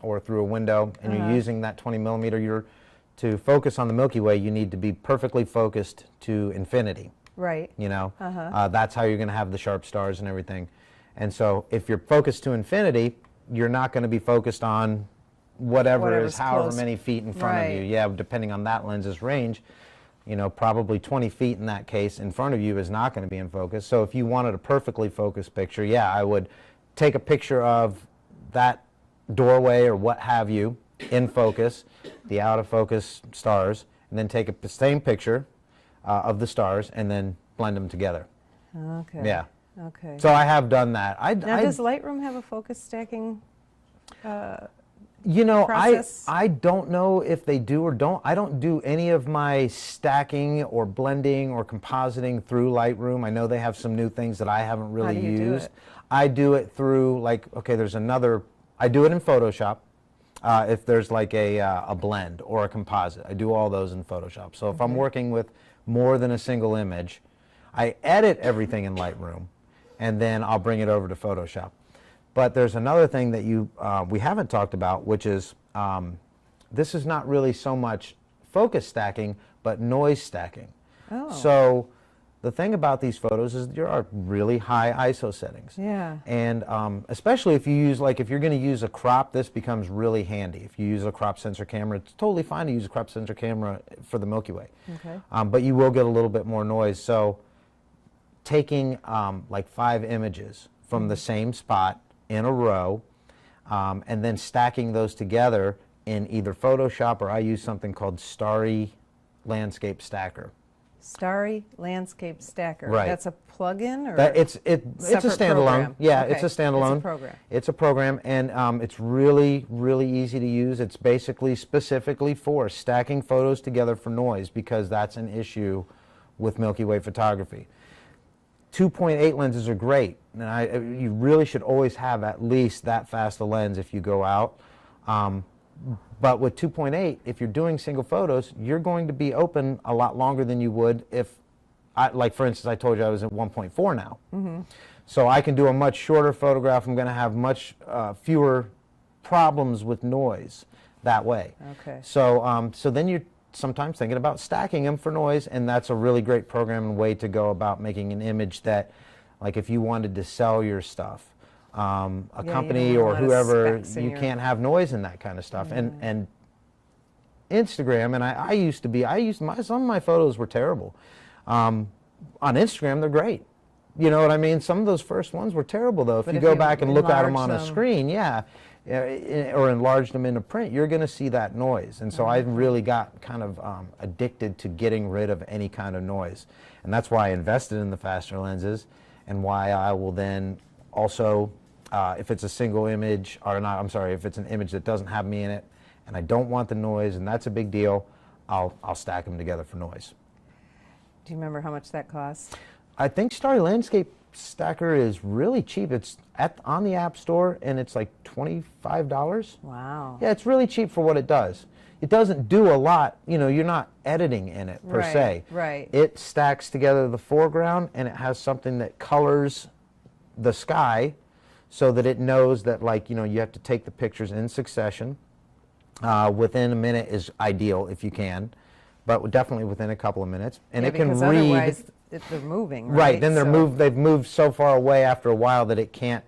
or through a window and you're using that 20 millimeter, to focus on the Milky Way, you need to be perfectly focused to infinity. Right. You know, that's how you're going to have the sharp stars and everything. And so if you're focused to infinity, you're not going to be focused on whatever is however many feet in front of you. Yeah, depending on that lens's range, you know, probably 20 feet in that case in front of you is not going to be in focus. So if you wanted a perfectly focused picture, yeah, I would take a picture of that doorway or what have you in focus, the out of focus stars, and then take the same picture of the stars and then blend them together. Okay. Yeah. Okay. So I have done that. Now, does Lightroom have a focus stacking You know, process? I don't know if they do or don't. I don't do any of my stacking or blending or compositing through Lightroom. I know they have some new things that I haven't really How do you used. do it? I do it through, like, okay, there's another, I do it in Photoshop. If there's like a blend or a composite, I do all those in Photoshop. So if I'm working with more than a single image, I edit everything in Lightroom, and then I'll bring it over to Photoshop. But there's another thing that we haven't talked about, which is this is not really so much focus stacking, but noise stacking. Oh. So the thing about these photos is there are really high ISO settings. Yeah. And especially if you use, like, if you're going to use a crop, this becomes really handy. If you use a crop sensor camera, it's totally fine to use a crop sensor camera for the Milky Way. Okay. But you will get a little bit more noise. So taking like 5 images from the same spot in a row, and then stacking those together in either Photoshop, or I use something called Starry Landscape Stacker. Starry Landscape Stacker. Right. That's a plug-in, or It's a standalone. program? Yeah, Okay. it's a standalone. It's a program. It's a program, and it's really, really easy to use. It's basically specifically for stacking photos together for noise, because that's an issue with Milky Way photography. 2.8 lenses are great, and you really should always have at least that fast a lens if you go out. But with 2.8, if you're doing single photos, you're going to be open a lot longer than you would if, like for instance, I told you I was at 1.4 now. So I can do a much shorter photograph. I'm going to have much fewer problems with noise that way. Okay. So, so then you're sometimes thinking about stacking them for noise, and that's a really great program and way to go about making an image that, like if you wanted to sell your stuff, a company or whoever, you can't have noise in that kind of stuff. And Instagram, and I used to some of my photos were terrible. On Instagram, they're great. You know what I mean? Some of those first ones were terrible, though. If you go back and look at them on a screen, or enlarge them into print, you're going to see that noise. And so I really got kind of addicted to getting rid of any kind of noise. And that's why I invested in the faster lenses, and why I will then also, if it's a single image, or not, I'm sorry, if it's an image that doesn't have me in it, and I don't want the noise, and that's a big deal, I'll stack them together for noise. Do you remember how much that costs? I think Starry Landscape Stacker is really cheap. It's on the App Store, and it's like $25. Wow. Yeah, it's really cheap for what it does. It doesn't do a lot. You know, you're not editing in it per se. Right. It stacks together the foreground, and it has something that colors the sky so that it knows that, like, you know, you have to take the pictures in succession. Within a minute is ideal if you can, but definitely within a couple of minutes. And it can read. Otherwise they're moving, right? Right, then they've moved so far away after a while that it can't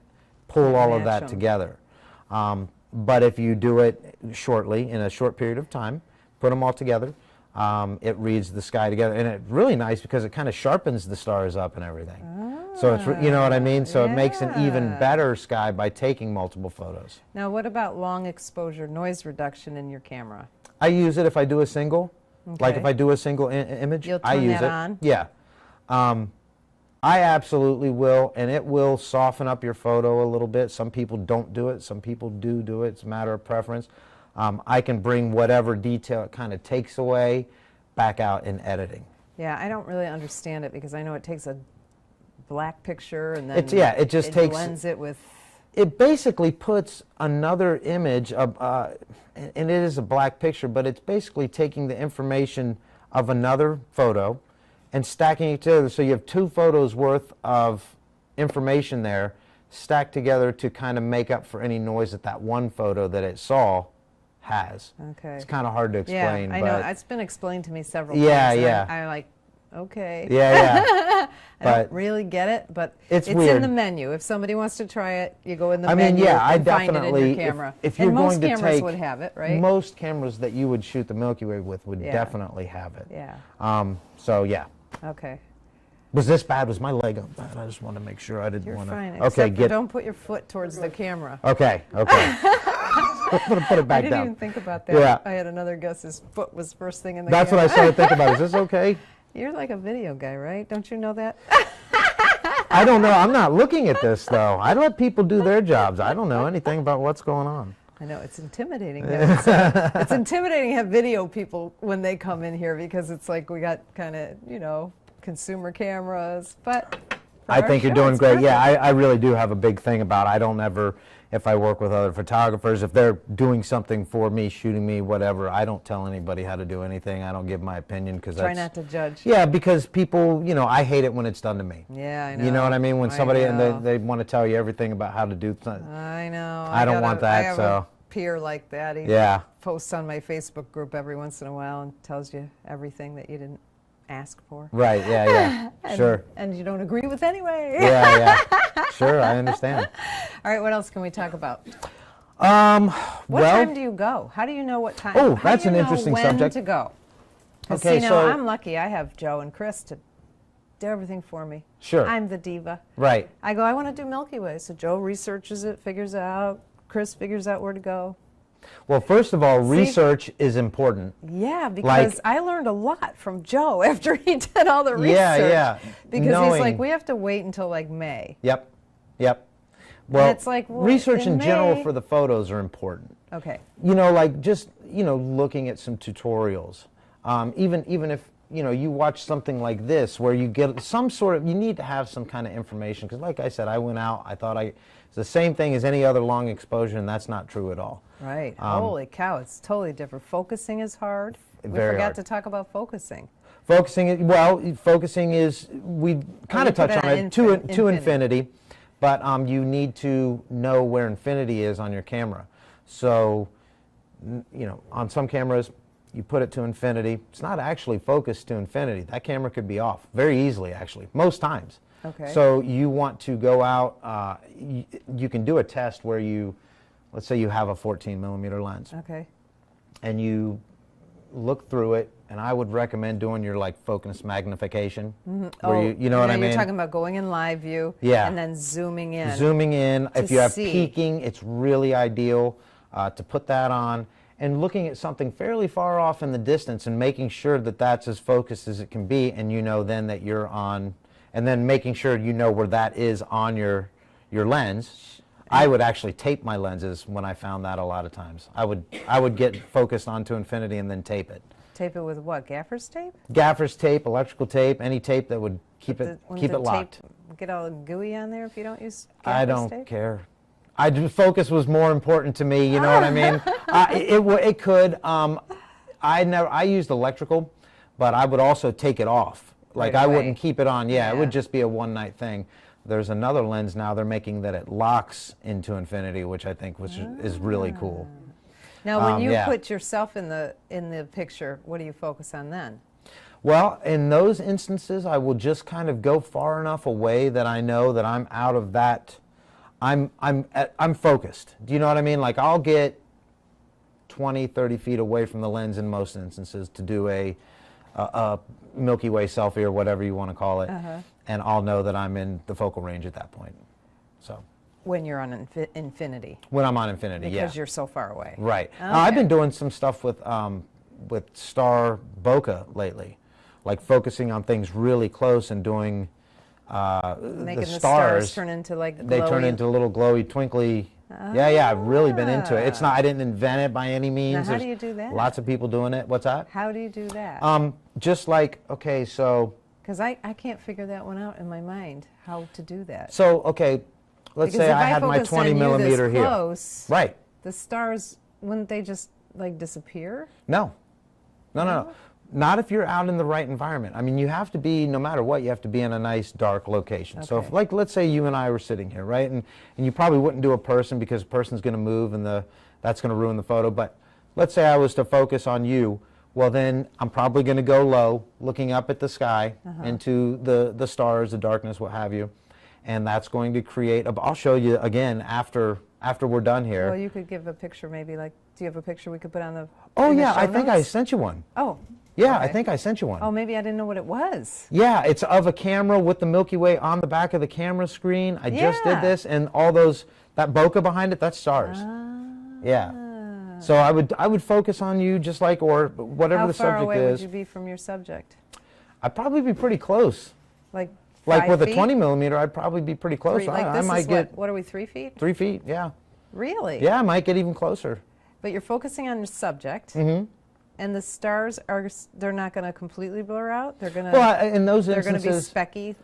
pull all of that together. But if you do it shortly, in a short period of time, put them all together, it reads the sky together. And it's really nice because it kind of sharpens the stars up and everything. So it's, you know what I mean? So it makes an even better sky by taking multiple photos. Now, what about long exposure noise reduction in your camera? I use it if I do a single. Okay. Like if I do a single image, You'll turn I use that it. On? Yeah. I absolutely will, and it will soften up your photo a little bit. Some people don't do it. Some people do it. It's a matter of preference. I can bring whatever detail it kind of takes away back out in editing. Yeah, I don't really understand it because I know it takes a black picture and then it just takes, blends it with... It basically puts another image, and it is a black picture, but it's basically taking the information of another photo and stacking it together. So you have 2 photos worth of information there stacked together to kind of make up for any noise that that one photo that it saw has. Okay. It's kind of hard to explain. Yeah, I know. It's been explained to me several times. Yeah. I'm like, okay. Yeah. I don't really get it, but it's weird. in the menu. If somebody wants to try it, you go in the menu. I mean, yeah, I definitely. Find it in your camera. If you're going to most cameras take, would have it, right? Most cameras that you would shoot the Milky Way with would definitely have it. Yeah. So yeah. Okay. Was this bad? Was my leg up bad? I just want to make sure I didn't want to. You're fine. Okay, don't put your foot towards the camera. Okay. Put it back down. I didn't even think about that. Yeah. I had another guess his foot was first thing in the camera. That's what I started thinking about. Is this okay? You're like a video guy, right? Don't you know that? I don't know. I'm not looking at this, though. I let people do their jobs. I don't know anything about what's going on. I know, it's intimidating. It's intimidating to have video people when they come in here because it's like we got kind of, you know, consumer cameras, but I think you're doing great. Yeah, I really do have a big thing about I don't ever, if I work with other photographers, if they're doing something for me, shooting me, whatever, I don't tell anybody how to do anything. I don't give my opinion because try not to judge. Yeah, because people, you know, I hate it when it's done to me. Yeah, I know. You know what I mean? When somebody and they want to tell you everything about how to do something. I know. I don't want that. I have a peer like that. He posts on my Facebook group every once in a while and tells you everything that you didn't ask for. Right, yeah. Sure. And you don't agree with anyway. Yeah. Sure, I understand. All right, what else can we talk about? What well, time do you go? How do you know what time? Oh, that's an interesting subject. When to go? Okay, see, so I'm lucky. I have Joe and Chris to do everything for me. Sure. I'm the diva. Right. I go, I want to do Milky Way. So Joe researches it, figures it out. Chris figures out where to go. Well, first of all, research is important. Yeah, because I learned a lot from Joe after he did all the research. Yeah. Because he's like, we have to wait until like May. Yep. Well, it's like, research in general for the photos are important. Okay. You know, like just, you know, looking at some tutorials. Even if, you know, you watch something like this where you get some sort of, you need to have some kind of information. Because like I said, I went out, I thought it's the same thing as any other long exposure, and that's not true at all. Right. Holy cow, it's totally different. Focusing is hard. We forgot to talk about focusing. Focusing is, we kind of touched on it to infinity, but you need to know where infinity is on your camera. So, you know, on some cameras, you put it to infinity. It's not actually focused to infinity. That camera could be off very easily, actually, most times. Okay. So you want to go out, you can do a test where you, let's say you have a 14mm lens. Okay. And you look through it, and I would recommend doing your like focus magnification. Where you know what I mean? You're talking about going in live view and then zooming in. Zooming in. If you have peaking, it's really ideal to put that on. And looking at something fairly far off in the distance and making sure that that's as focused as it can be, and you know then that you're on, and then making sure you know where that is on your lens. I would actually tape my lenses when I found that a lot of times. I would get focused onto infinity and then tape it. Tape it with what? Gaffer's tape? Gaffer's tape, electrical tape, any tape that would keep it locked. Get all gooey on there if you don't use Gaffer's tape? I don't care. Focus was more important to me. You know what I mean? It could. I used electrical, but I would also take it off. Like I wouldn't keep it on. Yeah, it would just be a one-night thing. There's another lens now they're making that it locks into infinity, which I think is really cool. Now, when you put yourself in the picture, what do you focus on then? Well, in those instances, I will just kind of go far enough away that I know that I'm out of that. I'm focused. Do you know what I mean? Like I'll get 20, 30 feet away from the lens in most instances to do a Milky Way selfie or whatever you want to call it, and I'll know that I'm in the focal range at that point. So. When you're on infinity. When I'm on infinity, because you're so far away. Right. Okay. I've been doing some stuff with star bokeh lately, like focusing on things really close and doing making the stars turn into like glowy. They turn into little glowy, twinkly. Yeah, I've really been into it. It's not. I didn't invent it by any means. Now, how do you do that? Lots of people doing it. What's that? How do you do that? Just like so. Because I can't figure that one out in my mind. How to do that? So okay. Let's say I had my 20mm here. Close, right. The stars, wouldn't they just like disappear? No. Not if you're out in the right environment. I mean, you have to be, no matter what, you have to be in a nice dark location. Okay. So if, like, let's say you and I were sitting here, right? And you probably wouldn't do a person because a person's going to move and that's going to ruin the photo. But let's say I was to focus on you. Well, then I'm probably going to go low, looking up at the sky, into the stars, the darkness, what have you. And that's going to create, I'll show you again after we're done here. Well, you could give a picture maybe, like, do you have a picture we could put on the Oh, yeah, I think I sent you one. Oh. Yeah, okay. I think I sent you one. Oh, maybe I didn't know what it was. Yeah, it's of a camera with the Milky Way on the back of the camera screen. I just did this, and all those, that bokeh behind it, that's stars. Yeah. So I would focus on you just like, or whatever the subject is. How far away would you be from your subject? I'd probably be pretty close. Like Like 5 with a feet? 20 millimeter, I'd probably be pretty close. Like I this might is get what are we, 3 feet? 3 feet, yeah. Really? Yeah, I might get even closer. But you're focusing on your subject. Mm-hmm. And the stars they're not going to completely blur out. They're going to. Well, in those they're going instances, to be specky.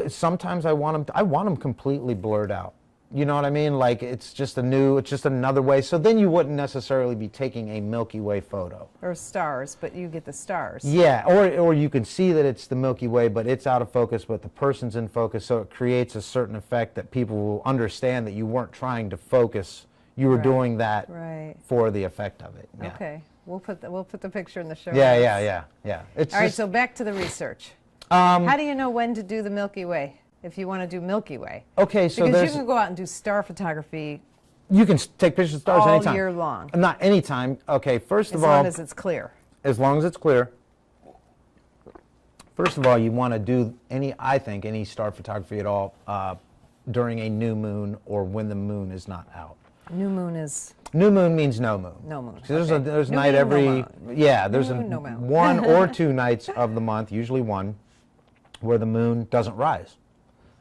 sometimes I want them completely blurred out. You know what I mean? Like it's just another way. So then you wouldn't necessarily be taking a Milky Way photo. Or stars, but you get the stars. Yeah, or you can see that it's the Milky Way, but it's out of focus, but the person's in focus, so it creates a certain effect that people will understand that you weren't trying to focus. You were doing that for the effect of it. Yeah. Okay, we'll put the picture in the show. Yeah. It's all right, so back to the research. How do you know when to do the Milky Way? If you want to do Milky Way. Okay, so because you can go out and do star photography. You can take pictures of stars all anytime. All year long. Not anytime. Okay, first of all. As long as it's clear. As long as it's clear. First of all, you want to do any star photography at all during a new moon or when the moon is not out. New moon is? New moon means no moon. No moon. So there's a night every, there's no moon. 1 or 2 nights of the month, usually 1, where the moon doesn't rise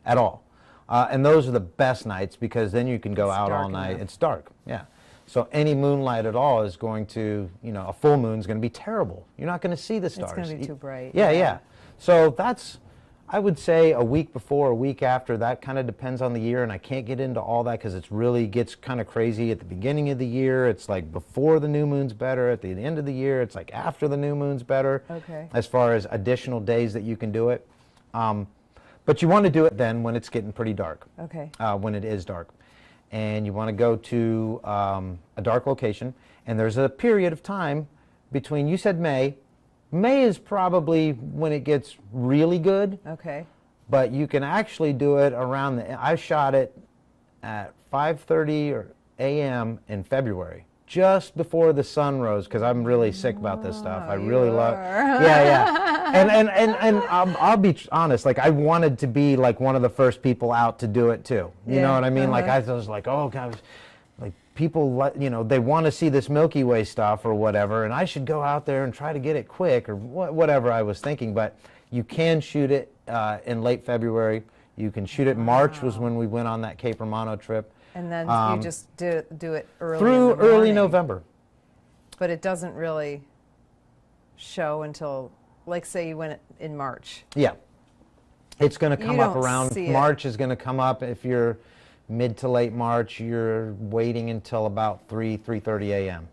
at all. And those are the best nights because then you can go out all night. Enough. It's dark, yeah. So any moonlight at all is going to, a full moon is going to be terrible. You're not going to see the stars. It's going to be too bright. Yeah. So that's, I would say a week before, a week after, that kind of depends on the year, and I can't get into all that because it really gets kind of crazy at the beginning of the year. It's like before the new moon's better. At the end of the year, it's like after the new moon's better. Okay. As far as additional days that you can do it. But you want to do it then when it's getting pretty dark. Okay. When it is dark. And you want to go to a dark location, and there's a period of time between, you said May. May is probably when it gets really good. Okay. But you can actually do it around I shot it at 5:30 a.m. in February, just before the sun rose, because I'm really sick about this stuff. I really love. Yeah. And I'll be honest. Like I wanted to be like one of the first people out to do it too. You know what I mean? Like I was like, oh God, like people, they want to see this Milky Way stuff or whatever, and I should go out there and try to get it quick or whatever I was thinking. But you can shoot it in late February. You can shoot it. March was when we went on that Cape Romano trip. And then you just do it early through early November. But it doesn't really show until, like, say you went in March. Yeah. It's going to come up around, March is going to come up. If you're mid to late March, you're waiting until about 3:30 a.m.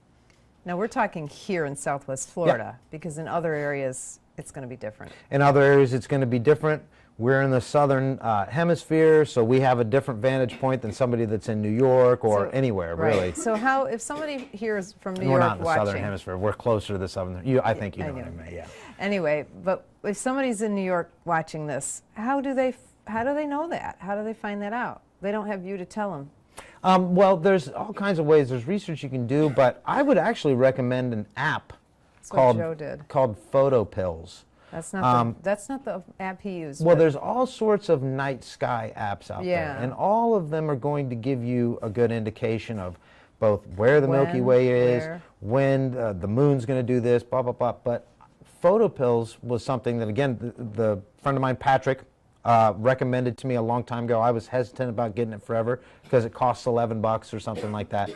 Now we're talking here in Southwest Florida, because in other areas it's going to be different. In other areas it's going to be different. We're in the southern hemisphere, so we have a different vantage point than somebody that's in New York or anywhere, really. So how, if somebody here is from New We're York not in the watching, southern hemisphere. We're closer to the southern. I think you know what I mean. Yeah. Anyway, but if somebody's in New York watching this, how do they know that? How do they find that out? They don't have you to tell them. Well, there's all kinds of ways. There's research you can do, but I would actually recommend an app called Photopills. That's not the app he used. Well, there's all sorts of night sky apps out there, and all of them are going to give you a good indication of both where the Milky Way is, when the moon's going to do this, blah, blah, blah. But Photopills was something that, again, the friend of mine, Patrick, recommended to me a long time ago. I was hesitant about getting it forever because it costs $11 or something like that.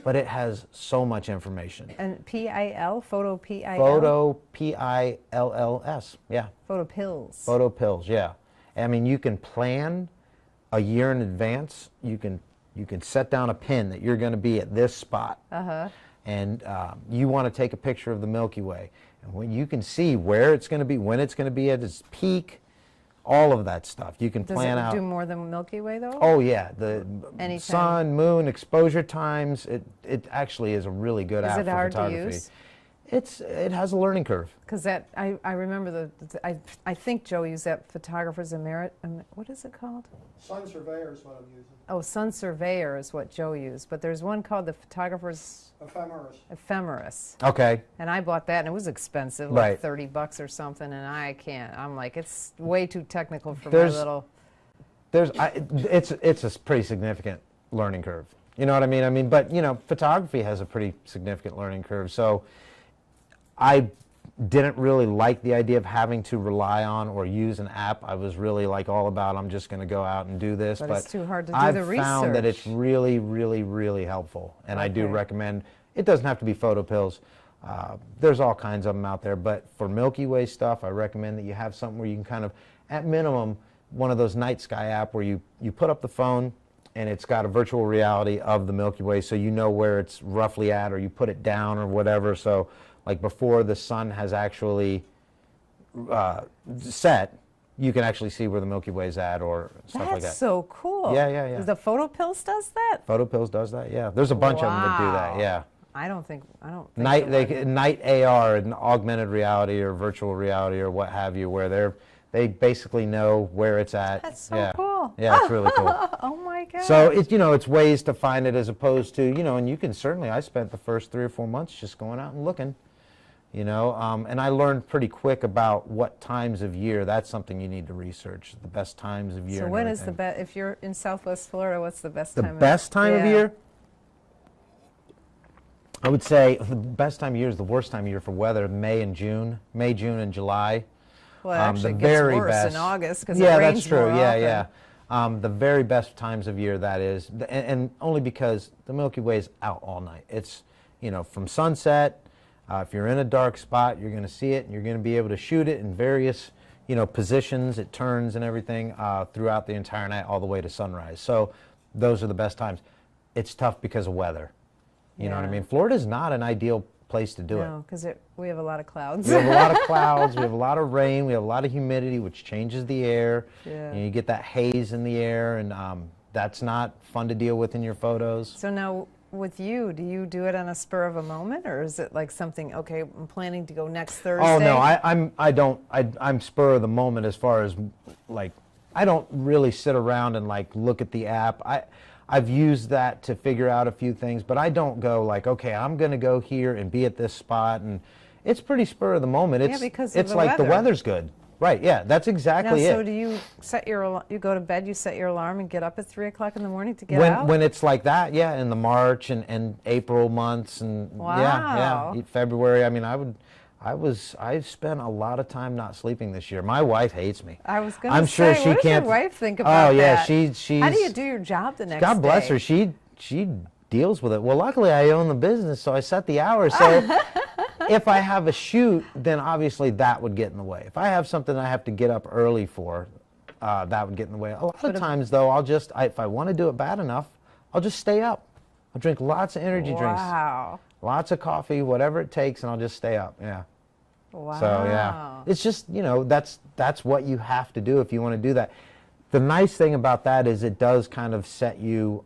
But it has so much information. And P-I-L? Photo P-I-L? Photo P-I-L-L-S, yeah. Photopills. Photopills, yeah. I mean, you can plan a year in advance. You can set down a pin that you're going to be at this spot. And you want to take a picture of the Milky Way. And when you can see where it's going to be, when it's going to be at its peak, all of that stuff. You can plan out. Does it do more than Milky Way, though? Oh, yeah. The sun, moon, exposure times. It actually is a really good app for photography. Is it hard to use? It has a learning curve. Because I remember I think Joe used that Photographer's what is it called? Sun Surveyor is what I'm using. Oh, Sun Surveyor is what Joe used, but there's one called the Photographer's Ephemeris. Okay. And I bought that, and it was expensive, like $30 or something, and I can't. I'm like, it's way too technical for my little. It's a pretty significant learning curve. You know what I mean? But photography has a pretty significant learning curve. So I didn't really like the idea of having to rely on or use an app. I was really like all about, I'm just going to go out and do this. But it's too hard to do I've the research. found that it's really, really, really helpful. And I do recommend, it doesn't have to be Photopills. There's all kinds of them out there. But for Milky Way stuff, I recommend that you have something where you can kind of, at minimum, one of those night sky app where you put up the phone and it's got a virtual reality of the Milky Way, so you know where it's roughly at, or you put it down or whatever. So like before the sun has actually set, you can actually see where the Milky Way is at or stuff like that. That's so cool. Yeah. The Photopills does that? Photopills does that, yeah. There's a bunch of them that do that, yeah. I don't think Night AR and augmented reality or virtual reality or what have you, where they basically know where it's at. That's so cool. Yeah, it's really cool. Oh my God. So it's, it's ways to find it as opposed to, and you can certainly, I spent the first 3 or 4 months just going out and looking, and I learned pretty quick about what times of year. That's something you need to research, the best times of year. So when is the best, if you're in Southwest Florida, what's the best time? The best time of year? I would say the best time of year is the worst time of year for weather, May, June, and July. Well, it actually gets worse in August because it rains that's true. more often. Yeah. The very best times of year, that is, and only because the Milky Way is out all night. It's, from sunset. If you're in a dark spot, you're going to see it, and you're going to be able to shoot it in various, positions, it turns and everything throughout the entire night, all the way to sunrise. So those are the best times. It's tough because of weather. You know what I mean? Florida's not an ideal place to do it. No, because we have a lot of clouds. We have a lot of clouds, we have a lot of rain, we have a lot of humidity, which changes the air. Yeah. And you get that haze in the air, and that's not fun to deal with in your photos. So now, with you, do you do it on a spur of a moment, or is it like something, okay, I'm planning to go next Thursday? Oh, no, I'm spur of the moment as far as, like, I don't really sit around and, like, look at the app. I've used that to figure out a few things, but I don't go like, okay, I'm going to go here and be at this spot, and it's pretty spur of the moment. It's because it's like the weather's good, right? Yeah, that's exactly it. So do you you go to bed, you set your alarm, and get up at 3 o'clock in the morning to get out? When it's like that, yeah, in the March and April months, and yeah, February. I mean, I spent a lot of time not sleeping this year. My wife hates me. I was going to say, what does your wife think about that? Oh yeah, she's. How do you do your job the next day? God bless her. She deals with it. Well, luckily I own the business, so I set the hours. So if I have a shoot, then obviously that would get in the way. If I have something I have to get up early for, that would get in the way. A lot of times though, if I want to do it bad enough, I'll just stay up. I'll drink lots of energy drinks. Wow. Lots of coffee, whatever it takes, and I'll just stay up. Yeah. Wow. So yeah, it's just, that's what you have to do if you want to do that. The nice thing about that is it does kind of set you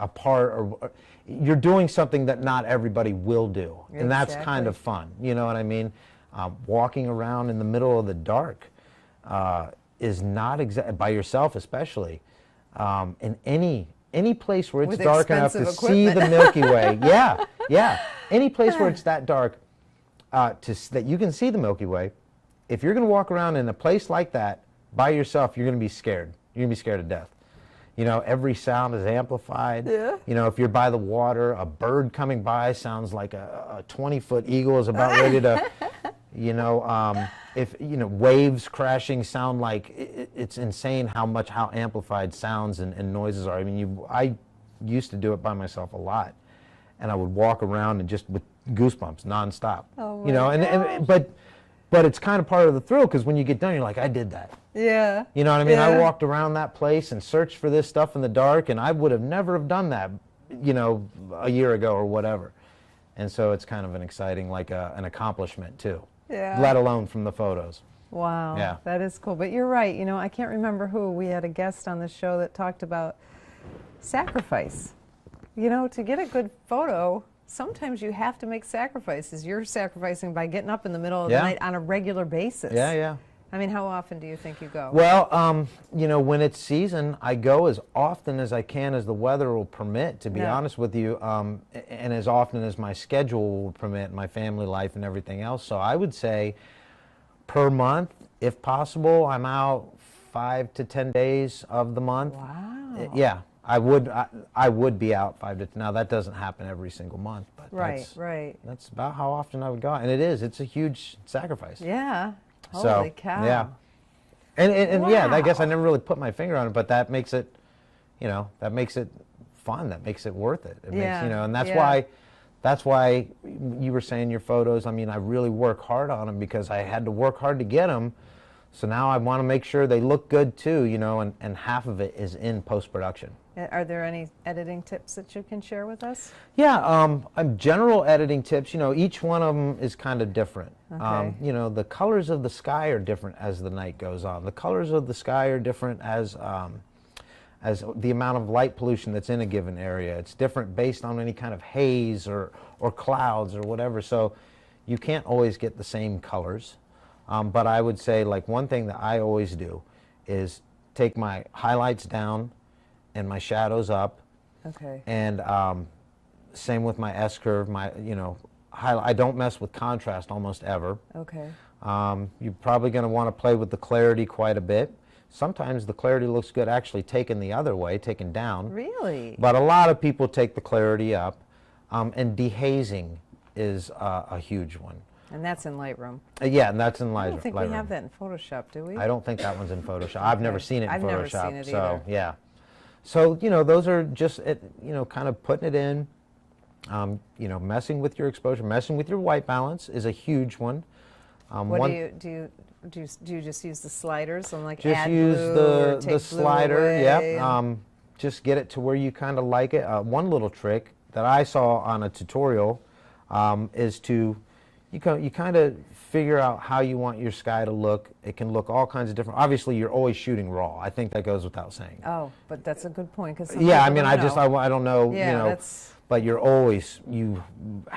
apart, or you're doing something that not everybody will do, and that's kind of fun. You know what I mean? Walking around in the middle of the dark is not by yourself, especially in any place where it's dark enough to see the Milky Way. Yeah. Any place where it's that dark that you can see the Milky Way. If you're going to walk around in a place like that by yourself, you're going to be scared. You're going to be scared to death. Every sound is amplified. Yeah. If you're by the water, a bird coming by sounds like a 20-foot eagle is about ready to, if waves crashing sound like it's insane how amplified sounds and noises are. I mean, I used to do it by myself a lot, and I would walk around and just with goosebumps nonstop. Oh my gosh. But it's kind of part of the thrill, because when you get done, you're like, I did that. Yeah. You know what I mean? I walked around that place and searched for this stuff in the dark, and I would have never have done that, a year ago or whatever. And so it's kind of an exciting, like an accomplishment too. Yeah. Let alone from the photos. Wow. Yeah. That is cool. But you're right. I can't remember who. We had a guest on the show that talked about sacrifice. To get a good photo, sometimes you have to make sacrifices. You're sacrificing by getting up in the middle of the night on a regular basis. Yeah. I mean, how often do you think you go? Well, when it's season, I go as often as I can as the weather will permit, to be honest with you, and as often as my schedule will permit, my family life and everything else. So I would say per month, if possible, I'm out 5 to 10 days of the month. Wow. Yeah. I would be out 5 to now that doesn't happen every single month, but that's about how often I would go out. And it's a huge sacrifice. Yeah. Holy cow. Yeah. And wow. Yeah, I guess I never really put my finger on it, but that makes it, that makes it fun. That makes it worth it. It makes, and that's why you were saying your photos, I mean, I really work hard on them because I had to work hard to get them. So now I want to make sure they look good too, and half of it is in post-production. Are there any editing tips that you can share with us? Yeah, general editing tips, each one of them is kind of different. Okay. The colors of the sky are different as the night goes on. The colors of the sky are different as the amount of light pollution that's in a given area. It's different based on any kind of haze or clouds or whatever. So you can't always get the same colors. But I would say, like, one thing that I always do is take my highlights down and my shadows up. Okay. And same with my S-curve. I don't mess with contrast almost ever. Okay. You're probably going to want to play with the clarity quite a bit. Sometimes the clarity looks good actually taken the other way, taken down. Really? But a lot of people take the clarity up. And dehazing is a huge one. And that's in Lightroom. Yeah, and that's in Lightroom. I don't think we have that in Photoshop, do we? I don't think that one's in Photoshop. I've never seen it in Photoshop. I've never seen it either. Yeah. So, those are just, kind of putting it in, messing with your exposure, messing with your white balance is a huge one. What do you just use the sliders and like just add use blue, the slider, yep. Just get it to where you kind of like it. One little trick that I saw on a tutorial is to you kind of figure out how you want your sky to look. It can look all kinds of different. Obviously, you're always shooting raw. I think that goes without saying. Oh, but that's a good point. Cause yeah, I mean, I don't know, yeah, but you're always, you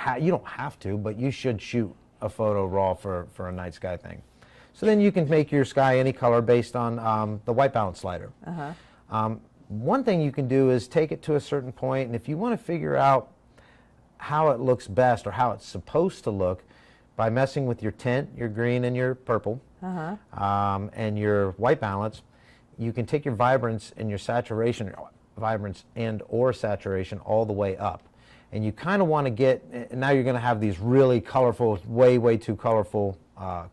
don't have to, but you should shoot a photo raw for a night sky thing. So then you can make your sky any color based on the white balance slider. One thing you can do is take it to a certain point, and if you want to figure out how it looks best or how it's supposed to look, by messing with your tint, your green and your purple, and your white balance, you can take your vibrance and your saturation, vibrance and or saturation all the way up. And you kind of want to get, now you're going to have these really colorful, way too colorful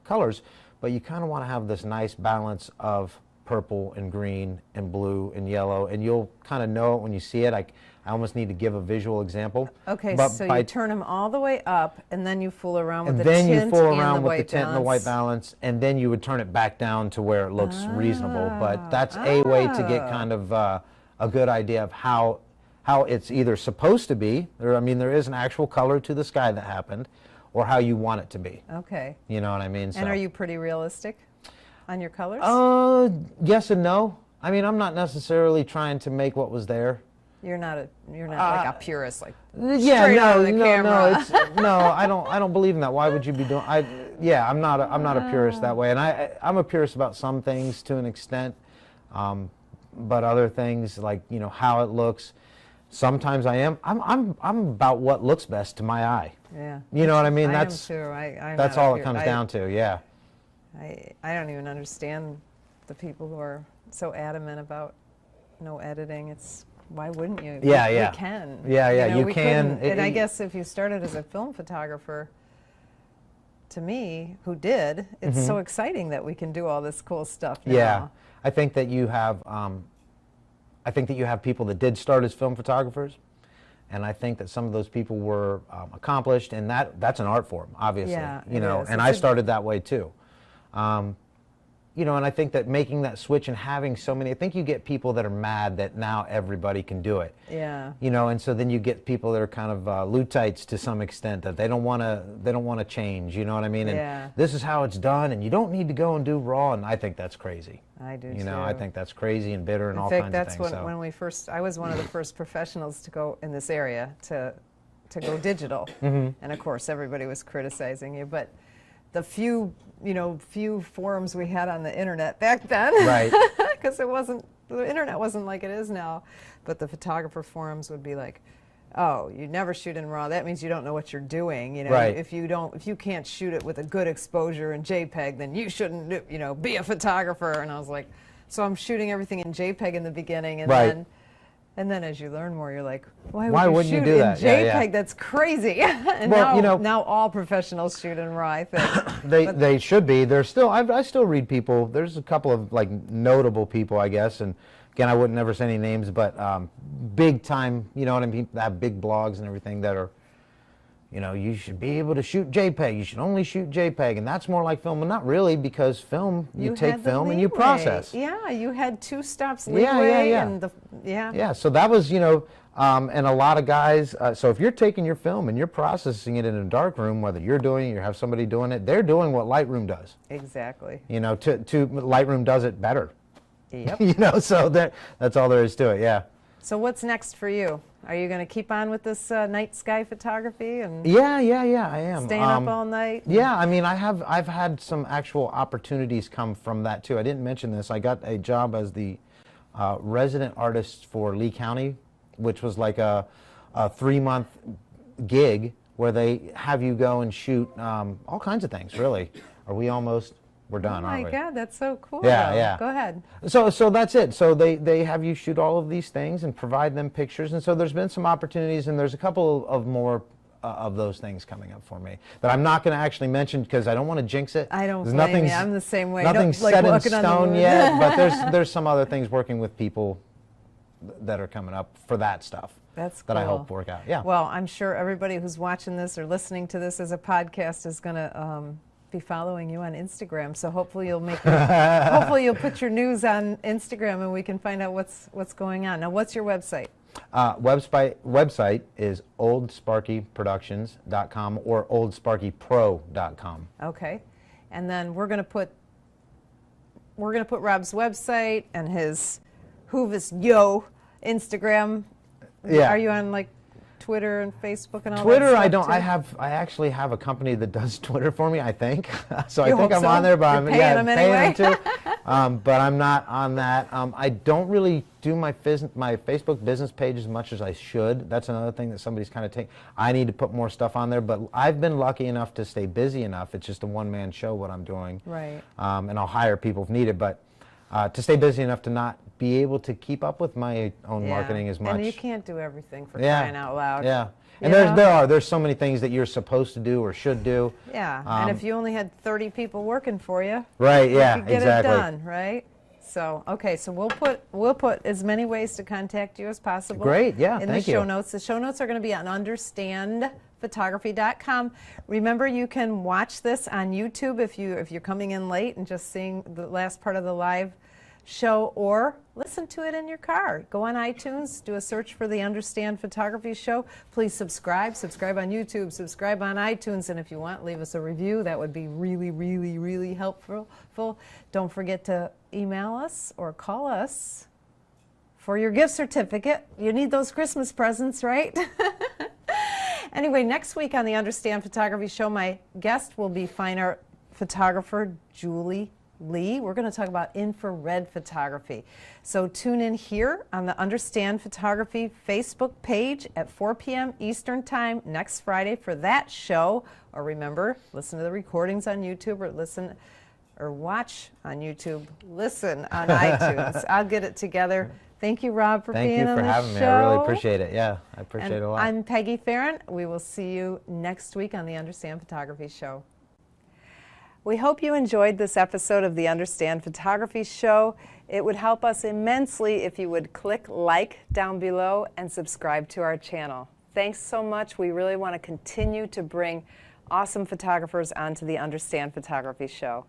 colors, but you kind of want to have this nice balance of purple and green and blue and yellow, and you'll kind of know it when you see it. I almost need to give a visual example. Okay, so you turn them all the way up, and then you fool around with the tint and the white balance. And then you fool around with the tint and the white balance, and then you would turn it back down to where it looks reasonable. But that's a way to get kind of a good idea of how it's either supposed to be, there is an actual color to the sky that happened, or how you want it to be. Okay. You know what I mean? And are you pretty realistic on your colors? Yes and no. I mean, I'm not necessarily trying to make what was there. You're not like a purist, like yeah, straight out of the camera. No, I don't believe in that. Why would you be doing? I'm not a purist that way, and I'm a purist about some things to an extent, but other things like how it looks. Sometimes I am. I'm about what looks best to my eye. Yeah. You know what I mean? I am too. That's all it comes down to. Yeah. I don't even understand the people who are so adamant about no editing. Why wouldn't you? Yeah. We can. Yeah, you can. And I guess if you started as a film photographer, to me, who did, it's so exciting that we can do all this cool stuff now. Yeah, I think that you have. I think that you have people that did start as film photographers, and I think that some of those people were accomplished, and that's an art form, obviously. Yeah, and I started that way too. And I think that making that switch and having so many, I think you get people that are mad that now everybody can do it. Yeah. And so then you get people that are kind of Luddites to some extent, that they don't want to change. You know what I mean? And this is how it's done, and you don't need to go and do raw. And I think that's crazy. I do too. I think that's crazy and bitter and all kinds of things. In fact, that's when I was one of the first professionals to go in this area to go digital, and of course everybody was criticizing you, but the few forums we had on the internet back then, right? Because the internet wasn't like it is now, but the photographer forums would be like, oh, you never shoot in RAW, that means you don't know what you're doing. Right. If you can't shoot it with a good exposure in JPEG, then you shouldn't be a photographer. And I was like, so I'm shooting everything in JPEG in the beginning, and And then as you learn more, you're like, why wouldn't you shoot do in that? JPEG? Yeah, yeah. That's crazy. And Well, now all professionals shoot in RAW, I think. They should be. They're still. I still read people. There's a couple of like notable people, I guess. And again, I wouldn't never say any names, but big time. You know what I mean? That have big blogs and everything that are. You know, you should be able to shoot JPEG. You should only shoot JPEG, and that's more like film. Well, not really, because film, you take film and you process. Yeah, you had 2 stops leeway. Yeah. And Yeah, so that was, you know, and a lot of guys, so if you're taking your film and you're processing it in a dark room, whether you're doing it, you have somebody doing it, they're doing what Lightroom does. Exactly. You know, Lightroom does it better. Yep. You know, so that's all there is to it, yeah. So what's next for you? Are you going to keep on with this night sky photography and Yeah, I am. staying up all night? Yeah, I mean, I've had some actual opportunities come from that too. I didn't mention this. I got a job as the resident artist for Lee County, which was like a 3-month gig where they have you go and shoot all kinds of things, really. We're done, aren't we? Oh my God, that's so cool. Yeah, yeah. Go ahead. So that's it. So they have you shoot all of these things and provide them pictures. And so there's been some opportunities, and there's a couple of more of those things coming up for me that I'm not going to actually mention because I don't want to jinx it. I don't blame you. I'm the same way. Nothing's like set in walking on the stone moon. yet, but there's some other things working with people that are coming up for that stuff. That's that I cool. hope work out. Yeah. Well, I'm sure everybody who's watching this or listening to this as a podcast is going to be following you on Instagram. So hopefully you'll hopefully you'll put your news on Instagram and we can find out what's going on. Now, what's your website? Website is oldsparkyproductions.com or oldsparkypro.com. Okay, and then we're gonna put Rob's website and his Hoovis Instagram. Yeah. Are you on like Twitter and Facebook and all Twitter, that stuff I don't. too? I actually have a company that does Twitter for me, I think. So You I think hope I'm so? on there, but You're paying them anyway? them too. But I'm not on that. I don't really do my Facebook business page as much as I should. That's another thing that somebody's kind of taking. I need to put more stuff on there, but I've been lucky enough to stay busy enough. It's just a one-man show what I'm doing. Right. And I'll hire people if needed, but to stay busy enough to not be able to keep up with my own marketing as much. And you can't do everything for crying out loud. Yeah. And Yeah. there's so many things that you're supposed to do or should do. Yeah, and if you only had 30 people working for you, Right, you yeah, could get exactly. it done, right? So, okay, so we'll put as many ways to contact you as possible. Great, yeah, in thank the you. show notes. The show notes are going to be on understandphotography.com. Remember, you can watch this on YouTube if you're coming in late and just seeing the last part of the live show, or listen to it in your car. Go on iTunes, do a search for the Understand Photography Show. Please subscribe on YouTube, subscribe on iTunes, and if you want, leave us a review. That would be really, really, really helpful. Don't forget to email us or call us for your gift certificate. You need those Christmas presents, right? Anyway, next week on the Understand Photography Show, my guest will be fine art photographer Julie Lee. We're going to talk about infrared photography. So tune in here on the Understand Photography Facebook page at 4 p.m. Eastern Time next Friday for that show. Or remember, listen to the recordings on YouTube or watch on YouTube. Listen on iTunes. I'll get it together. Thank you, Rob, for being on the show. Thank you for having me. I really appreciate it. Yeah, I appreciate it a lot. I'm Peggy Farren. We will see you next week on the Understand Photography Show. We hope you enjoyed this episode of the Understand Photography Show. It would help us immensely if you would click like down below and subscribe to our channel. Thanks so much. We really want to continue to bring awesome photographers onto the Understand Photography Show.